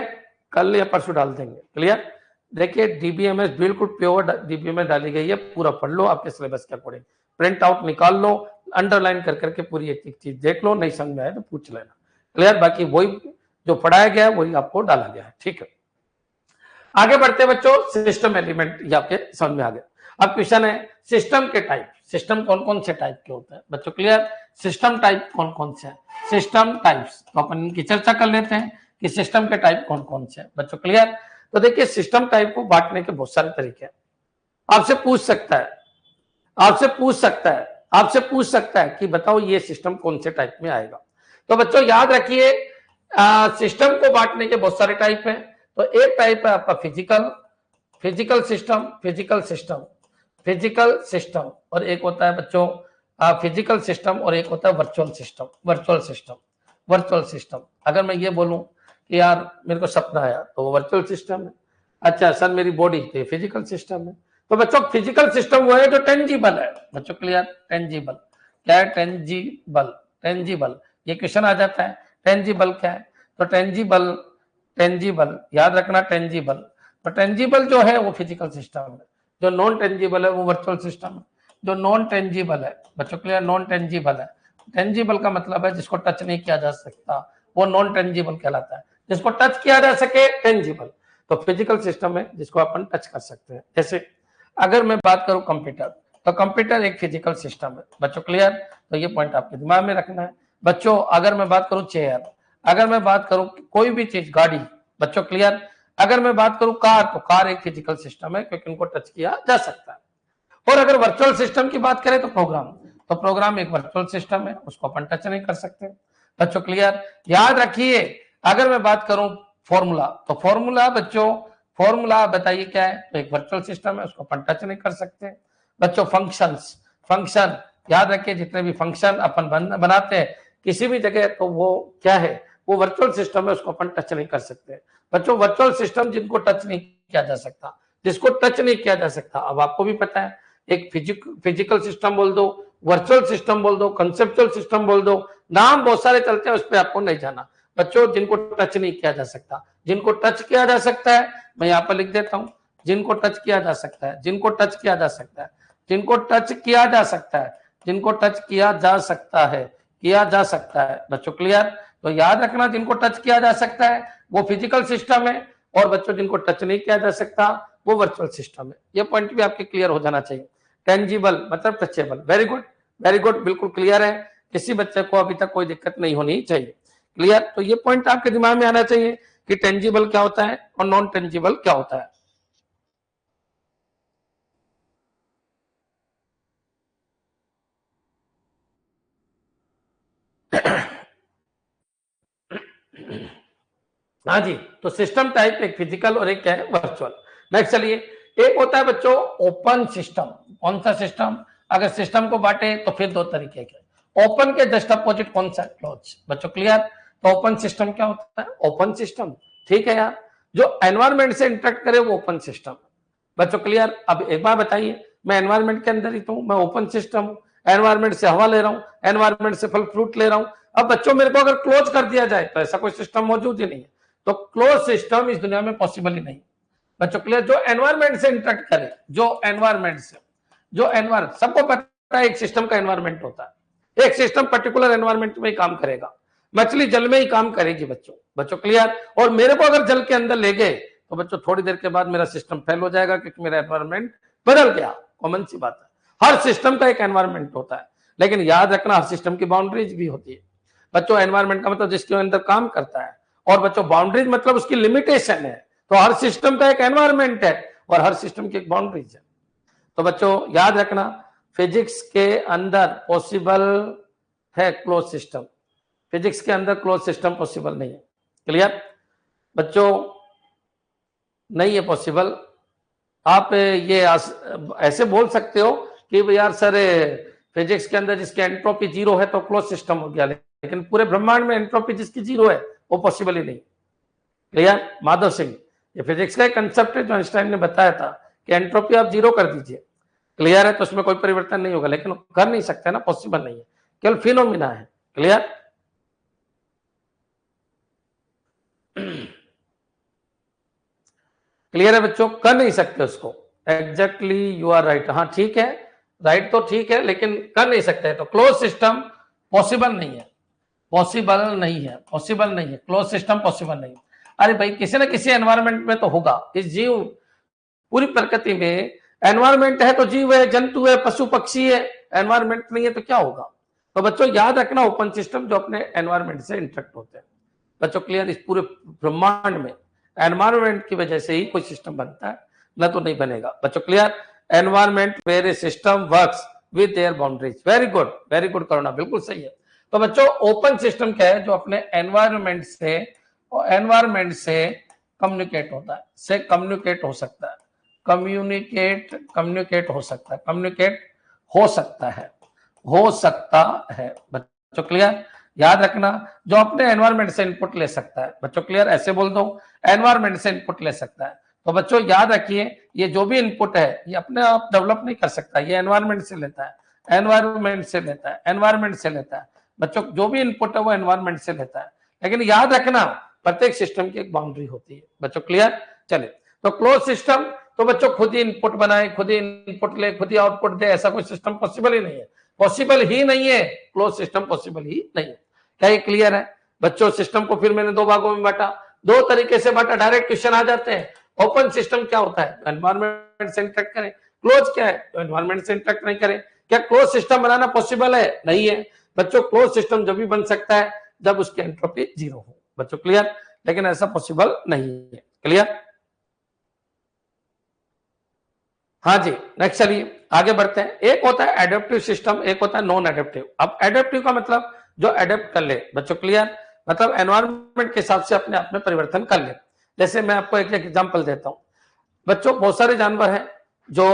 कल या परसों डाल देंगे। क्लियर? देखिए DBMS बिल्कुल प्योर DBMS डाली गई है, पूरा पढ़ लो आपके सिलेबस के अकॉर्डिंग, प्रिंट आउट निकाल लो, अंडरलाइन कर करके पूरी एक एक चीज देख लो, नहीं समझ में आए तो पूछ लेना। क्लियर? बाकी वही जो पढ़ाया गया है वही आपको डाला गया है। ठीक है, आगे बढ़ते हैं बच्चों। सिस्टम एलिमेंट ये आपके समझ में आ गया। अब क्वेश्चन है सिस्टम के टाइप। सिस्टम कौन कौन से टाइप के होते हैं बच्चों? क्लियर? सिस्टम टाइप कौन कौन से हैं? सिस्टम टाइप्स, तो अपन इनकी चर्चा कर लेते हैं कि सिस्टम के टाइप कौन कौन से हैं बच्चों। क्लियर? तो देखिए सिस्टम टाइप को बांटने के बहुत सारे तरीके हैं। आपसे पूछ सकता है, आपसे पूछ सकता है, आपसे पूछ सकता है कि बताओ ये सिस्टम कौन से टाइप में आएगा। तो बच्चों याद रखिए सिस्टम को बांटने के बहुत सारे टाइप हैं। तो एक टाइप है आपका physical system, physical system, physical system, और एक होता है बच्चों फिजिकल सिस्टम, और एक होता है virtual system, virtual system, virtual system. अगर मैं ये बोलूं कि यार मेरे को सपना आया तो वो वर्चुअल सिस्टम है। अच्छा सर मेरी बॉडी तो फिजिकल सिस्टम है। तो बच्चों फिजिकल सिस्टम वो है जो टेंजिबल है बच्चों। क्लियर? टेंजिबल क्या है? टेंजिबल, टेंजिबल, ये क्वेश्चन आ जाता है। टेंजिबल क्या है? तो टेंजिबल, टेंजिबल याद रखना, टेंजिबल। तो टेंजिबल जो है वो फिजिकल सिस्टम है, जो नॉन टेंजिबल है वो वर्चुअल सिस्टम है। जो नॉन टेंजिबल है बच्चों, क्लियर? नॉन टेंजिबल है। टेंजिबल का मतलब है जिसको टच नहीं किया जा सकता, वो नॉन टेंजिबल कहलाता है। जिसको टच किया जा सके टेंजिबल। तो फिजिकल सिस्टम है जिसको अपन टच कर सकते हैं। जैसे अगर मैं बात करूं कंप्यूटर, तो कंप्यूटर एक फिजिकल सिस्टम है बच्चों। क्लियर? तो ये पॉइंट आपके दिमाग में रखना है बच्चों। अगर मैं बात करूं चेयर, अगर मैं बात करूं कोई भी चीज, गाड़ी बच्चों। क्लियर? अगर मैं बात करूं कार, तो कार एक फिजिकल सिस्टम है क्योंकि उनको टच किया जा सकता है। और अगर वर्चुअल सिस्टम की बात करें तो प्रोग्राम, तो प्रोग्राम एक वर्चुअल सिस्टम है, उसको अपन टच नहीं कर सकते बच्चों। क्लियर? याद रखिए अगर मैं बात करूं फॉर्मूला, तो फॉर्मूला बच्चों, फॉर्मूला बताइए क्या है? तो एक वर्चुअल सिस्टम है, उसको अपन टच नहीं कर सकते बच्चों। फंक्शंस, फंक्शन याद रखिए जितने भी फंक्शन अपन बनाते हैं किसी भी जगह, तो वो क्या है? वो वर्चुअल सिस्टम है, उसको अपन टच नहीं कर सकते बच्चों। वर्चुअल सिस्टम जिनको टच नहीं किया जा सकता, जिसको टच नहीं किया जा सकता, अब आपको भी पता है, एक फिजिकल सिस्टम बोल दो, वर्चुअल सिस्टम बोल दो, कंसेप्चुअल सिस्टम बोल दो, नाम बहुत सारे चलते हैं, उस पर आपको नहीं जाना बच्चों। जिनको टच नहीं किया जा सकता, जिनको टच किया जा सकता है, मैं यहाँ पर लिख देता हूं, जिनको टच किया जा सकता है, जिनको टच किया जा सकता है, जिनको टच किया जा सकता है, जिनको टच किया जा सकता है, किया जा सकता है बच्चों। क्लियर? तो याद रखना जिनको टच किया जा सकता है वो फिजिकल सिस्टम है, और बच्चों जिनको टच नहीं किया जा सकता वो वर्चुअल सिस्टम है। ये पॉइंट भी आपके क्लियर हो जाना चाहिए। टेंजिबल मतलब touchable, very good, very good, बिल्कुल क्लियर है। किसी बच्चे को अभी तक कोई दिक्कत नहीं होनी चाहिए। क्लियर? तो ये पॉइंट आपके दिमाग में आना चाहिए कि टेंजिबल क्या होता है और नॉन टेंजिबल क्या होता है। हाँ जी, तो सिस्टम टाइप एक फिजिकल और एक क्या है? वर्चुअल। नेक्स्ट चलिए, एक होता है बच्चों ओपन सिस्टम। कौन सा सिस्टम? अगर सिस्टम को बांटे तो फिर दो तरीके के। ओपन के जस्ट अपोजिट कौन सा? क्लोज बच्चों। क्लियर? तो ओपन सिस्टम क्या होता है? ओपन सिस्टम, ठीक है यार, जो एनवायरमेंट से इंटरेक्ट करे वो ओपन सिस्टम बच्चों। क्लियर? अब एक बार बताइए, मैं एनवायरमेंट के अंदर ही तो हूं, मैं ओपन सिस्टम हूं, एनवायरमेंट से हवा ले रहा हूं, एनवायरमेंट से फल फ्रूट ले रहा हूं। अब बच्चों मेरे को अगर क्लोज कर दिया जाए तो ऐसा कोई सिस्टम मौजूद ही नहीं है। तो क्लोज सिस्टम इस दुनिया में पॉसिबल ही नहीं बच्चों। क्लियर? जो एनवायरमेंट से इंटरेक्ट करे, जो एनवायरमेंट से, जो एनवायरमेंट, सबको पता है एक सिस्टम का एनवायरमेंट होता है, एक सिस्टम पर्टिकुलर एनवायरमेंट में ही काम करेगा, मछली जल में ही काम करेगी बच्चों। बच्चों क्लियर? और मेरे को अगर जल के अंदर ले गए तो बच्चों थोड़ी देर के बाद मेरा सिस्टम फेल हो जाएगा, क्योंकि मेरा एनवायरमेंट बदल गया। कॉमन सी बात है, हर सिस्टम का एक एनवायरमेंट होता है, लेकिन याद रखना हर सिस्टम की बाउंड्रीज भी होती है बच्चों। एनवायरमेंट का मतलब जिसके अंदर काम करता है, और बच्चों बाउंड्रीज मतलब उसकी लिमिटेशन है। तो हर सिस्टम का एक एनवायरमेंट है और हर सिस्टम की एक बाउंड्रीज है। तो बच्चों याद रखना, फिजिक्स के अंदर पॉसिबल है क्लोज सिस्टम, फिजिक्स के अंदर क्लोज सिस्टम पॉसिबल नहीं है। क्लियर बच्चों? नहीं है पॉसिबल। आप ये ऐसे बोल सकते हो कि यार सर फिजिक्स के अंदर जिसकी एंट्रोपी जीरो है तो क्लोज सिस्टम हो गया, लेकिन पूरे ब्रह्मांड में एंट्रोपी जिसकी जीरो है वो पॉसिबल ही नहीं। क्लियर माधव सिंह? ये फिजिक्स का एक कंसेप्ट है जो आइंस्टाइन ने बताया था कि एंट्रोपी आप जीरो कर दीजिए, क्लियर है, तो उसमें कोई परिवर्तन नहीं होगा, लेकिन कर नहीं सकते ना, पॉसिबल नहीं है, केवल फिनोमिना है। क्लियर? क्लियर है बच्चों? कर नहीं सकते उसको। Exactly you are right. हाँ ठीक है, राइट तो ठीक है, लेकिन कर नहीं सकते। तो क्लोज सिस्टम पॉसिबल नहीं है, पॉसिबल नहीं है, पॉसिबल नहीं है, क्लोज सिस्टम पॉसिबल नहीं है। अरे भाई किसी ना किसी एनवायरमेंट में तो होगा। इस जीव पूरी प्रकृति में एनवायरमेंट है तो जीव है, जंतु है, पशु पक्षी है। एनवायरमेंट नहीं है तो क्या होगा? तो बच्चों याद रखना, ओपन सिस्टम जो अपने एनवायरमेंट से इंटरेक्ट होते हैं बच्चों। क्लियर? इस पूरे ब्रह्मांड में एनवायरमेंट की वजह से ही कोई सिस्टम बनता है, ना तो नहीं बनेगा बच्चों। Clear? Environment where a system works with their boundaries. Very good Karuna, बिल्कुल सही है। तो बच्चों ओपन सिस्टम क्या है? जो अपने एनवायरमेंट से कम्युनिकेट होता है, से कम्युनिकेट हो सकता है, कम्युनिकेट हो सकता है, कम्युनिकेट हो सकता है बच्चों। क्लियर? याद रखना, जो अपने एनवायरमेंट से इनपुट ले सकता है बच्चों। क्लियर? ऐसे बोल दो, एनवायरमेंट से इनपुट ले सकता है। तो बच्चों याद रखिए, ये जो भी इनपुट है ये अपने आप डेवलप नहीं कर सकता, ये एनवायरमेंट से लेता है, एनवायरमेंट से लेता है, एनवायरमेंट से लेता है बच्चों। जो भी इनपुट है वो एनवायरमेंट से लेता है, लेकिन याद रखना प्रत्येक सिस्टम की एक बाउंड्री होती है बच्चों। क्लियर? चलिए, तो क्लोज सिस्टम तो बच्चों खुद ही इनपुट बनाए, खुद ही इनपुट ले, खुद ही आउटपुट दे, ऐसा कोई सिस्टम पॉसिबल ही नहीं है, पॉसिबल ही नहीं है। क्लोज सिस्टम पॉसिबल ही नहीं है। क्या ये क्लियर है बच्चों? सिस्टम को फिर मैंने दो भागों में बांटा, दो तरीके से बांटा, डायरेक्ट क्वेश्चन आ जाते हैं। ओपन सिस्टम क्या होता है? एनवायरमेंट से इंटरेक्ट करें। क्लोज क्या है? तो एनवायरमेंट से इंटरेक्ट नहीं करें। क्या क्लोज सिस्टम बनाना पॉसिबल है? नहीं है बच्चों। क्लोज सिस्टम जब भी बन सकता है जब उसकी एंट्रोपी जीरो हो बच्चों। क्लियर? लेकिन ऐसा पॉसिबल नहीं है। क्लियर? हाँ जी, नेक्स्ट चलिए आगे बढ़ते हैं। एक होता है एडेप्टिव सिस्टम, एक होता है नॉन एडेप्टिव। अब एडेप्टिव का मतलब जो एडेप्ट कर ले बच्चों। क्लियर? मतलब एनवायरमेंट के हिसाब से अपने आप में परिवर्तन कर ले। जैसे मैं आपको एक एग्जांपल देता हूं बच्चों। बहुत सारे जानवर हैं जो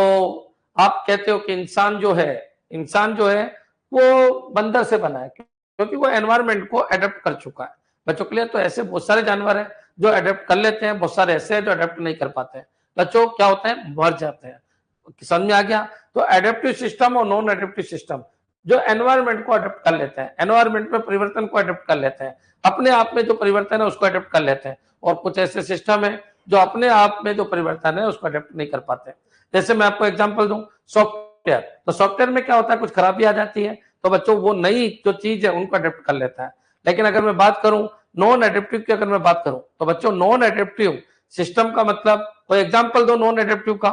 आप कहते हो कि इंसान जो है वो बंदर से बना है, क्योंकि वो एनवायरमेंट को एडेप्ट कर चुका है बच्चों। क्लियर? तो ऐसे बहुत सारे जानवर हैं जो एडेप्ट कर लेते हैं, बहुत सारे ऐसे हैं जो एडेप्ट नहीं कर पाते हैं बच्चों। क्या होता है? मर जाते हैं। समझ में आ गया? तो एडेप्टिव सिस्टम और नॉन एडेप्टिव सिस्टम, जो एनवायरमेंट को अडेप्ट कर लेते हैं, एनवायरमेंट में परिवर्तन को अडेप्ट कर लेते हैं, अपने आप में जो परिवर्तन है उसको अडेप्ट कर लेते हैं, और कुछ ऐसे सिस्टम है जो अपने आप में जो परिवर्तन है उसको अडेप्ट नहीं कर पाते। जैसे मैं आपको एग्जांपल दूं, सॉफ्टवेयर। तो सॉफ्टवेयर में क्या होता है? कुछ खराबी आ जाती है तो बच्चों वो नई जो चीज है उनको अडेप्ट कर लेता है। लेकिन अगर मैं बात करूं नॉन एडेप्टिव की, अगर मैं बात करूं तो बच्चों नॉन एडेप्टिव सिस्टम का मतलब, कोई एग्जाम्पल दो नॉन एडेप्टिव का।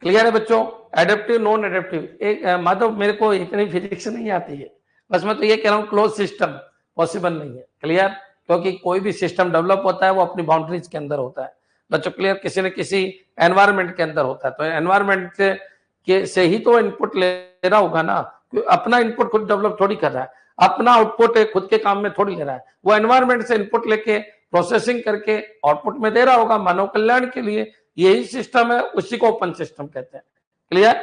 क्लियर है बच्चों? Adaptive non adaptive. एक माधव, मेरे को इतनी फिजिक्स नहीं आती है, बस मैं तो ये कह रहा हूँ क्लोज सिस्टम पॉसिबल नहीं है। क्लियर? क्योंकि कोई भी सिस्टम डेवलप होता है वो अपनी बाउंड्रीज के अंदर होता है बच्चों। क्लियर? किसी न किसी एनवायरमेंट के अंदर होता है, तो एनवायरमेंट से ही तो इनपुट ले रहा होगा ना। अपना इनपुट खुद डेवलप थोड़ी कर रहा है, अपना आउटपुट खुद के काम में थोड़ी ले रहा है, वो एनवायरमेंट से इनपुट लेके प्रोसेसिंग करके आउटपुट में दे रहा होगा मानव कल्याण के लिए। यही सिस्टम है, उसी को ओपन सिस्टम कहते हैं। क्लियर?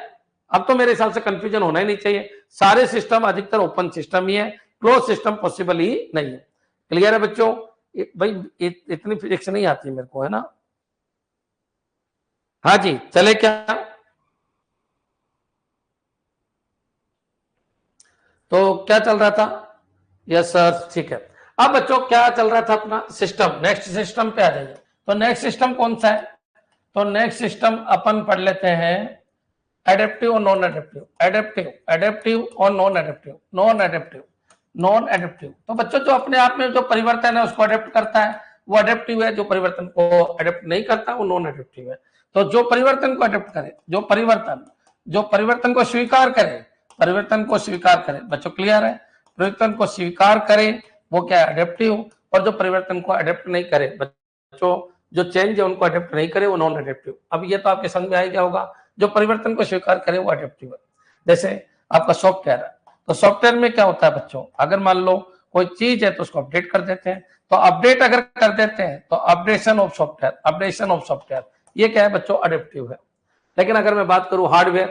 अब तो मेरे हिसाब से कंफ्यूजन होना ही नहीं चाहिए, सारे सिस्टम अधिकतर ओपन सिस्टम ही है, क्लोज सिस्टम पॉसिबल ही नहीं है। क्लियर है बच्चों? भाई इतनी फिजिक्स नहीं आती मेरे को, है ना। हाँ जी, चले क्या? तो क्या चल रहा था? यस सर, ठीक है। अब बच्चों क्या चल रहा था? अपना सिस्टम। नेक्स्ट सिस्टम पे आ जाइए। तो नेक्स्ट सिस्टम कौन सा है? तो नेक्स्ट सिस्टम अपन पढ़ लेते हैं एडेप्टिव और नॉन एडेप्टिव, एडेप्टिव, एडेप्टिव और non adaptive, non adaptive, non adaptive. तो बच्चों जो अपने आप में जो परिवर्तन है उसको अडेप्ट करता है वो एडेप्टिव है, जो परिवर्तन को अडेप्ट नहीं करता वो नॉन एडेप्टिव है। तो जो परिवर्तन को अडेप्ट करे, जो परिवर्तन को स्वीकार करे, परिवर्तन को स्वीकार करे, बच्चों क्लियर है, परिवर्तन को स्वीकार करे वो क्या है एडेप्टिव, और जो परिवर्तन को अडेप्ट नहीं करे, बच्चों जो चेंज है उनको अडेप्ट नहीं करे वो नॉन एडेप्टिव। अब ये तो आपके समझ में आ गया होगा, जो परिवर्तन को स्वीकार करे वो एडेप्टिव है। जैसे आपका सॉफ्टवेयर है, तो सॉफ्टवेयर में क्या होता है बच्चों, अगर मान लो कोई चीज है तो उसको अपडेट कर देते हैं, तो अपडेट अगर कर देते हैं तो updation of software, updation of software, ये क्या है बच्चों अडेप्टिव है। लेकिन अगर मैं बात करूं हार्डवेयर,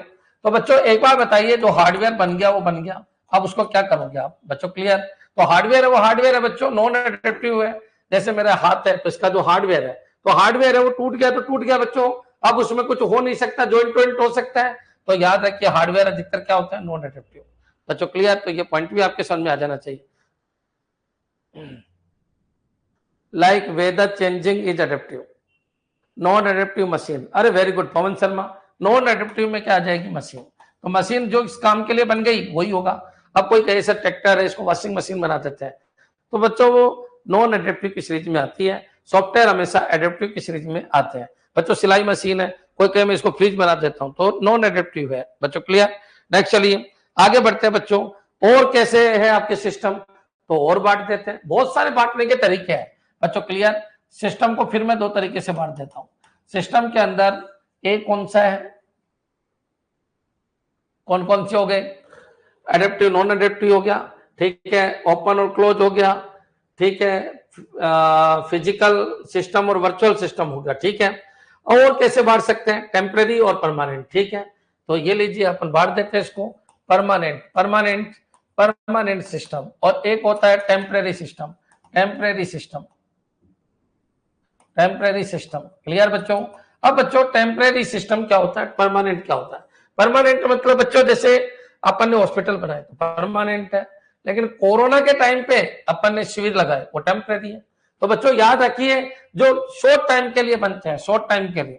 तो बच्चों एक बार बताइए जो हार्डवेयर बन गया वो बन गया, अब उसको क्या करोगे आप बच्चों क्लियर। तो हार्डवेयर है वो हार्डवेयर है बच्चों, नॉन एडेप्टिव है। जैसे मेरा हाथ है तो इसका जो हार्डवेयर है, तो हार्डवेयर है वो टूट गया तो टूट गया बच्चों, अब उसमें कुछ हो नहीं सकता, जॉइंट टॉइंट हो सकता है। तो याद रखिए हार्डवेयर अधिकतर क्या होता है नॉन एडेप्टिव बच्चों क्लियर। तो ये पॉइंट भी आपके समझ में आ जाना चाहिए। Like weather changing is adaptive, non adaptive machine, अरे very good Pavan Sharma, non adaptive में क्या आ जाएगी मशीन, तो मशीन जो इस काम के लिए बन गई वही होगा। अब कोई कहे सर ट्रैक्टर है इसको वॉशिंग मशीन बना देते हैं, तो बच्चों वो नॉन एडेप्टिव की सीरीज में आती है, सॉफ्टवेयर हमेशा एडेप्टिव की सीरीज में आते हैं। बच्चों सिलाई मशीन है, कोई कहे मैं इसको फ्रिज बना देता हूं तो नॉन एडेप्टिव है बच्चों क्लियर। नेक्स्ट चलिए आगे बढ़ते हैं बच्चों, और कैसे है आपके सिस्टम, तो और बांट देते हैं, बहुत सारे बांटने के तरीके हैं बच्चों क्लियर। सिस्टम को फिर मैं दो तरीके से बांट देता हूं। सिस्टम के अंदर एक कौन सा है, कौन कौन से हो गए, एडेप्टिव नॉन एडेप्टिव हो गया, ठीक है, ओपन और क्लोज हो गया, ठीक है, फिजिकल सिस्टम और वर्चुअल सिस्टम हो गया, ठीक है। और कैसे बांट सकते हैं, टेम्परेरी और परमानेंट, ठीक है। तो ये लीजिए अपन बांट देते हैं इसको, परमानेंट, परमानेंट, परमानेंट सिस्टम, और एक होता है temporary system, temporary system, temporary system clear बच्चों। अब बच्चों टेम्परेरी सिस्टम क्या होता है, परमानेंट क्या होता है। परमानेंट मतलब बच्चों जैसे अपन ने हॉस्पिटल बनाए तो परमानेंट है, लेकिन कोरोना के टाइम पे अपन ने शिविर लगाए वो टेम्परेरी है। तो बच्चों याद रखिए जो शॉर्ट टाइम के लिए बनते हैं, शॉर्ट टाइम के लिए,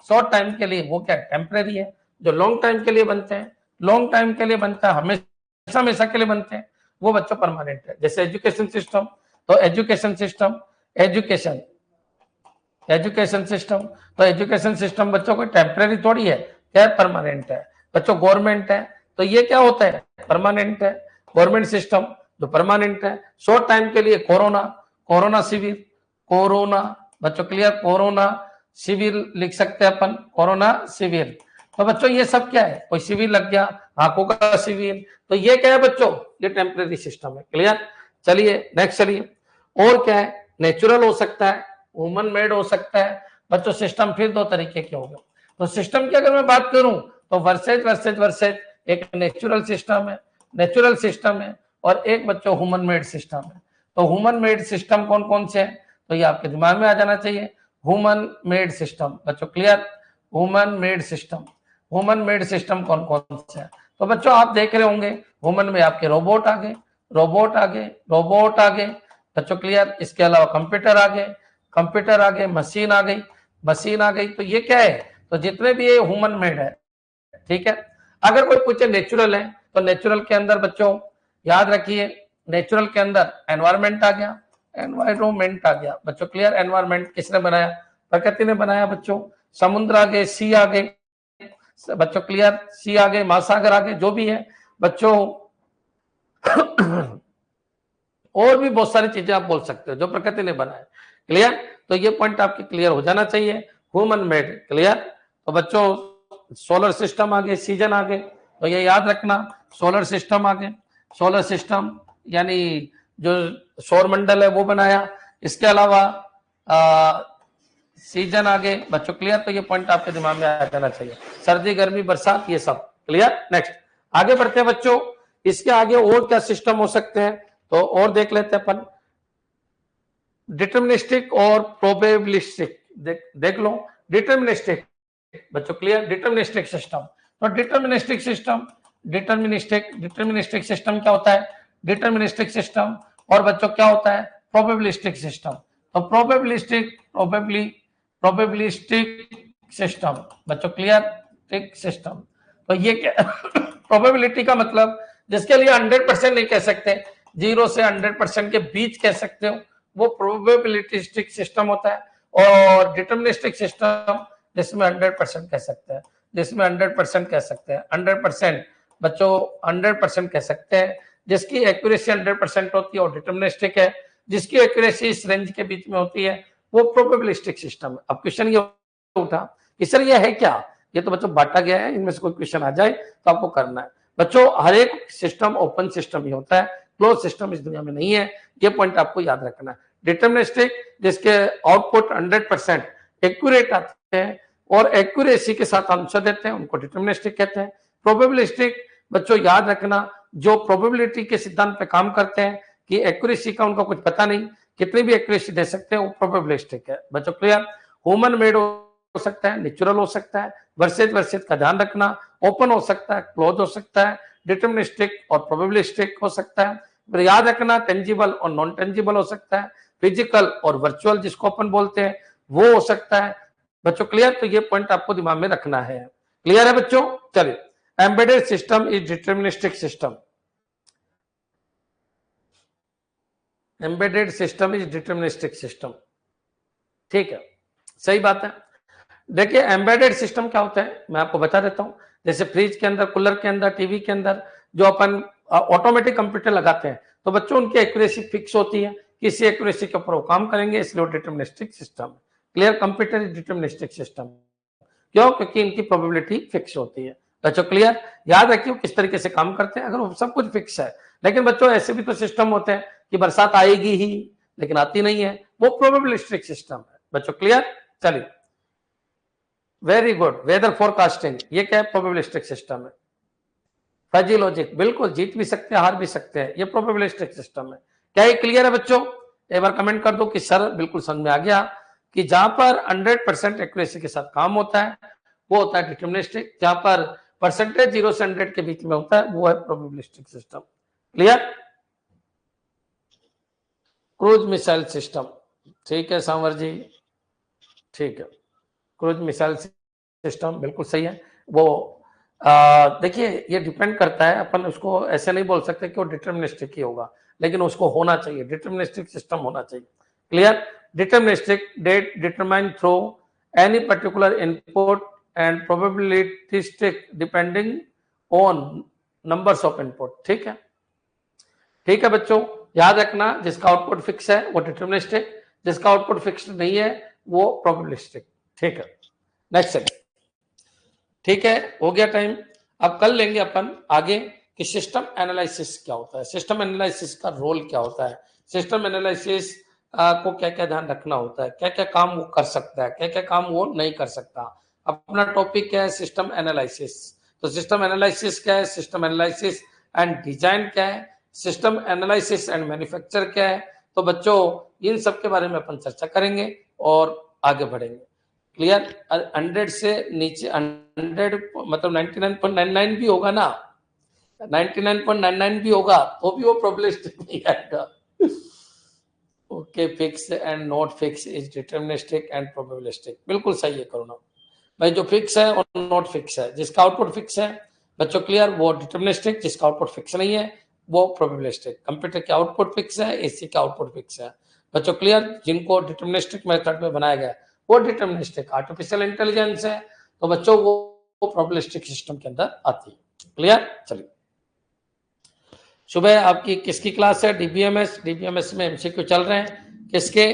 शॉर्ट टाइम के लिए वो क्या टेम्परेरी है, जो लॉन्ग टाइम के लिए बनते हैं, लॉन्ग टाइम के लिए बनता है, हमेशा हमेशा के लिए बनते हैं, वो बच्चों परमानेंट है। जैसे एजुकेशन सिस्टम, तो education system, education, education system, तो एजुकेशन सिस्टम बच्चों को टेम्परेरी थोड़ी है, क्या परमानेंट है। बच्चों गवर्नमेंट है तो ये क्या होता है परमानेंट है, गवर्नमेंट सिस्टम जो परमानेंट है। शॉर्ट टाइम के लिए कोरोना, कोरोना शिविर, कोरोना बच्चों क्लियर, कोरोना शिविर लिख सकते हैं अपन, कोरोना शिविर। तो बच्चों ये सब क्या है, कोई शिविर लग गया, आंखों का शिविर, तो ये क्या है बच्चों, ये टेम्परेरी सिस्टम है क्लियर। चलिए नेक्स्ट चलिए, और क्या है, नेचुरल हो सकता है, ह्यूमन मेड हो सकता है बच्चों। सिस्टम फिर दो तरीके के हो गए। तो सिस्टम की अगर मैं बात करूं तो वर्सेज वर्सेज वर्सेज, एक नेचुरल सिस्टम है, नेचुरल सिस्टम है, और एक बच्चों ह्यूमन मेड सिस्टम है। तो ह्यूमन मेड सिस्टम कौन कौन से हैं, तो ये आपके दिमाग में आ जाना चाहिए, ह्यूमन मेड सिस्टम बच्चों clear, human made system, human made system कौन कौन से हैं। तो बच्चों आप देख रहे होंगे ह्यूमन में आपके रोबोट आ गए, रोबोट आ गए, रोबोट आ गए बच्चों क्लियर। इसके अलावा कंप्यूटर आ गए, कंप्यूटर आ गए, मशीन आ गई, मशीन आ गई। तो ये क्या है, तो जितने भी ये ह्यूमन मेड है, ठीक है। अगर कोई पूछे नेचुरल है, तो नेचुरल के अंदर बच्चों याद रखिए, नेचुरल के अंदर एनवायरमेंट आ गया, एनवायरमेंट आ गया बच्चों क्लियर। एनवायरमेंट किसने बनाया, प्रकृति ने बनाया बच्चों। समुद्र आ गए, सी आ गए बच्चों क्लियर, सी आ गए, महासागर आ गए, जो भी है बच्चों। और भी बहुत सारी चीजें आप बोल सकते हो जो प्रकृति ने बनाया क्लियर। तो ये पॉइंट आपकी क्लियर हो जाना चाहिए, ह्यूमन मेड क्लियर। तो बच्चों सोलर सिस्टम आ गए, सीजन आ गए, तो ये याद रखना, सोलर सिस्टम आ गए, सोलर सिस्टम यानी जो सौर मंडल है वो बनाया। इसके अलावा सीजन आ गए बच्चों क्लियर। तो ये पॉइंट आपके दिमाग में आ जाना चाहिए, सर्दी गर्मी बरसात ये सब क्लियर। नेक्स्ट आगे बढ़ते हैं बच्चों, इसके आगे और क्या सिस्टम हो सकते हैं, तो और देख लेते हैं अपन, डिटर्मिनिस्टिक और प्रोबेबिलिस्टिक, देख लो डिटर्मिनिस्टिक बच्चों क्लियर, डिटर्मिनिस्टिक सिस्टम। तो डिटर्मिनिस्टिक सिस्टम, डिटर्मिनिस्टिक सिस्टम क्या होता है, डिटर्मिनिस्टिक सिस्टम, और बच्चों क्या होता है प्रोबेबिलिस्टिक सिस्टम। तो प्रोबेबिलिस्टिक सिस्टम। बच्चों क्लियर सिस्टम। तो ये क्या प्रोबेबिलिटी का मतलब जिसके लिए 100% नहीं कह सकते, 0 से 100% के बीच कह सकते हो, वो प्रोबेबिलिटिस्टिक सिस्टम होता है। और डिटर्मिनिस्टिक सिस्टम जिसमें 100% कह सकते हैं, जिसमें 100% कह सकते हैं, 100% बच्चों 100% कह सकते हैं, जिसकी एक्यूरेसी 100% होती है और डिटर्मिनिस्टिक है, जिसकी एक्यूरेसी इस रेंज के बीच में होती है वो प्रोबेबिलिस्टिक सिस्टम है। अब क्वेश्चन ये उठा कि सर ये है क्या, ये तो बच्चों बांटा गया है, इनमें से कोई क्वेश्चन आ जाए तो आपको करना है। बच्चों हर एक सिस्टम ओपन सिस्टम ही होता है, क्लोज सिस्टम इस दुनिया में नहीं है, ये पॉइंट आपको याद रखना है। डिटर्मिनिस्टिक जिसके आउटपुट 100% एक्यूरेट आते हैं और एक्यूरेसी के साथ आंसर देते हैं उनको डिटर्मिनिस्टिक कहते हैं। प्रोबेबिलिस्टिक बच्चों याद रखना, जो प्रोबेबिलिटी के सिद्धांत पे काम करते हैं कि एक्यूरेसी का उनको कुछ पता नहीं, कितनी भी एक्यूरेसी दे सकते हैं, वो प्रोबेबिलिस्टिक है। बच्चों क्लियर। ह्यूमन मेड हो सकता है, नेचुरल हो सकता है, वर्सेज का ध्यान रखना, ओपन हो सकता है, क्लोज हो सकता है, डिटर्मिनिस्टिक और प्रोबेबिलिस्टिक हो सकता है। फिर याद रखना टेंजिबल और नॉन टेंजिबल हो सकता है, फिजिकल और वर्चुअल जिसको अपन बोलते हैं वो हो सकता है। बच्चों क्लियर। तो ये पॉइंट आपको दिमाग में रखना है। क्लियर है बच्चों। चलिए, embedded system is deterministic system. Embedded system is deterministic system. ठीक है, सही बात है। देखिए एम्बेडेड सिस्टम क्या होता है मैं आपको बता देता हूं। जैसे फ्रिज के अंदर, कूलर के अंदर, टीवी के अंदर जो अपन ऑटोमेटिक कंप्यूटर लगाते हैं तो बच्चों उनकी एक्यूरेसी फिक्स होती है, किसी एक्यूरेसी के ऊपर वो काम करेंगे, इसलिए deterministic system. Clear. Computer is deterministic system. क्यों? क्योंकि इनकी प्रोबेबिलिटी फिक्स होती है। बच्चों क्लियर। याद रखिए किस तरीके से काम करते हैं, अगर वो सब कुछ फिक्स है। लेकिन बच्चों ऐसे भी तो सिस्टम होते हैं कि बरसात आएगी ही लेकिन आती नहीं है, वो प्रोबेबिलिस्टिक सिस्टम है। बच्चों क्लियर। चलिए, वेरी गुड। वेदर फोरकास्टिंग ये क्या है? प्रोबेबिलिस्टिक सिस्टम है। फजी लॉजिक बिल्कुल, जीत भी सकते हैं हार भी सकते हैं, ये प्रोबेबिलिस्टिक सिस्टम है। क्या ये क्लियर है बच्चों? एक बार कमेंट कर दो कि सर बिल्कुल समझ में आ गया। कि जहां पर 100% एक्यूरेसी के साथ काम होता है वो होता है डिटर्मिनिस्टिक, जहां पर परसेंटेज 0 से 100 के बीच में होता है वो है probabilistic system. Clear. Cruise missile system. ठीक है सांवर जी, ठीक है। क्रूज मिसाइल सिस्टम बिल्कुल सही है। वो देखिए ये डिपेंड करता है, अपन उसको ऐसे नहीं बोल सकते कि वो डिटर्मिनिस्टिक ही होगा, लेकिन उसको होना चाहिए, डिटर्मिनिस्टिक सिस्टम होना चाहिए। Clear. Deterministic that determine through any particular input and probabilistic depending on numbers of input. ठीक है, ठीक है बच्चों। याद रखना जिसका आउटपुट फिक्स है वो डिटर्मिनिस्टिक, जिसका आउटपुट फिक्स नहीं है वो प्रोबेबिलिस्टिक। ठीक है, नेक्स्ट है। ठीक है, हो गया टाइम। अब कल लेंगे अपन आगे कि सिस्टम एनालिसिस क्या होता है, सिस्टम एनालिसिस का रोल क्या होता है, सिस्टम एनालिसिस को क्या क्या ध्यान रखना होता है, क्या क्या काम वो कर सकता है, क्या क्या काम वो नहीं कर सकता। अपना टॉपिक क्या है? System analysis. तो सिस्टम एनालिसिस क्या है, सिस्टम एनालिसिस एंड डिजाइन क्या है, सिस्टम एनालिसिस एंड मैन्युफैक्चर क्या है। तो बच्चों इन सब के बारे में अपन चर्चा करेंगे और आगे बढ़ेंगे। क्लियर। 100 से नीचे 100 मतलब 99.99 भी होगा ना, 99.99 भी होगा तो भी वो प्रोबेबिलिस्टिक नहीं आएगा। Okay, fix and not fix is deterministic and probabilistic. बिल्कुल सही है करुणा भाई, जो फिक्स है और नॉट फिक्स है, जिसका आउटपुट फिक्स है बच्चों क्लियर वो डिटर्मिनिस्टिक, जिसका आउटपुट फिक्स नहीं है वो प्रोबेबिलिस्टिक। कंप्यूटर का आउटपुट फिक्स है, एसी का आउटपुट फिक्स है। बच्चों क्लियर। जिनको डिटर्मिनिस्टिक मेथड में बनाया गया वो डिटर्मिनिस्टिक। आर्टिफिशियल इंटेलिजेंस है तो बच्चों वो प्रोबेबिलिस्टिक सिस्टम के अंदर आती है। क्लियर। चलिए, सुबह आपकी किसकी क्लास है? डीबीएमएस। डीबीएमएस में एमसीक्यू चल रहे हैं किसके?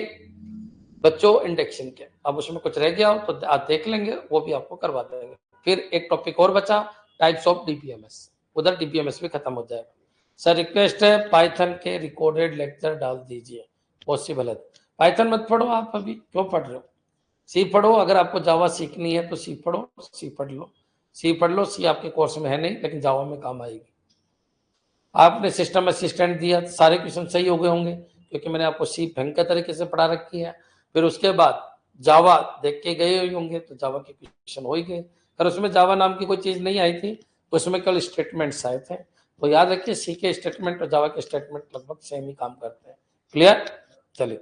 बच्चों इंडेक्सिंग के। अब उसमें कुछ रह गया हो तो आप देख लेंगे, वो भी आपको करवा देंगे। फिर एक टॉपिक और बचा, टाइप्स ऑफ डीबीएमएस, उधर डीबीएमएस भी खत्म हो जाएगा। सर रिक्वेस्ट है पाइथन के रिकॉर्डेड लेक्चर डाल दीजिए, पॉसिबल है? पाइथन मत पढ़ो आप, अभी क्यों पढ़ रहे हो? सी पढ़ो। अगर आपको जावा सीखनी है तो सी पढ़ो, सी पढ़ लो, सी पढ़ लो। सी आपके कोर्स में है नहीं लेकिन जावा में काम आएगी। आपने सिस्टम असिस्टेंट दिया, सारे क्वेश्चन सही हो गए होंगे क्योंकि मैंने आपको सी भयंकर तरीके से पढ़ा रखी है। फिर उसके बाद जावा देख के गए होंगे तो जावा के क्वेश्चन हो ही गए। पर उसमें जावा नाम की कोई चीज नहीं आई थी, उसमें केवल स्टेटमेंट्स आए थे। तो याद रखिए सी के स्टेटमेंट और जावा के स्टेटमेंट लगभग सेम ही काम करते हैं। क्लियर। चलिए,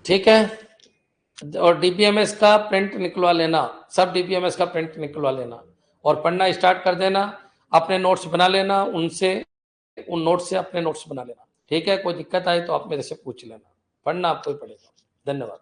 ठीक है। और डीबीएमएस का प्रिंट निकलवा लेना, सब डीबीएमएस का प्रिंट निकलवा लेना और पढ़ना स्टार्ट कर देना। अपने नोट्स बना लेना, उनसे उन नोट्स से अपने नोट्स बना लेना। ठीक है, कोई दिक्कत आए तो आप मेरे से पूछ लेना, पढ़ना आपको ही पड़ेगा। धन्यवाद।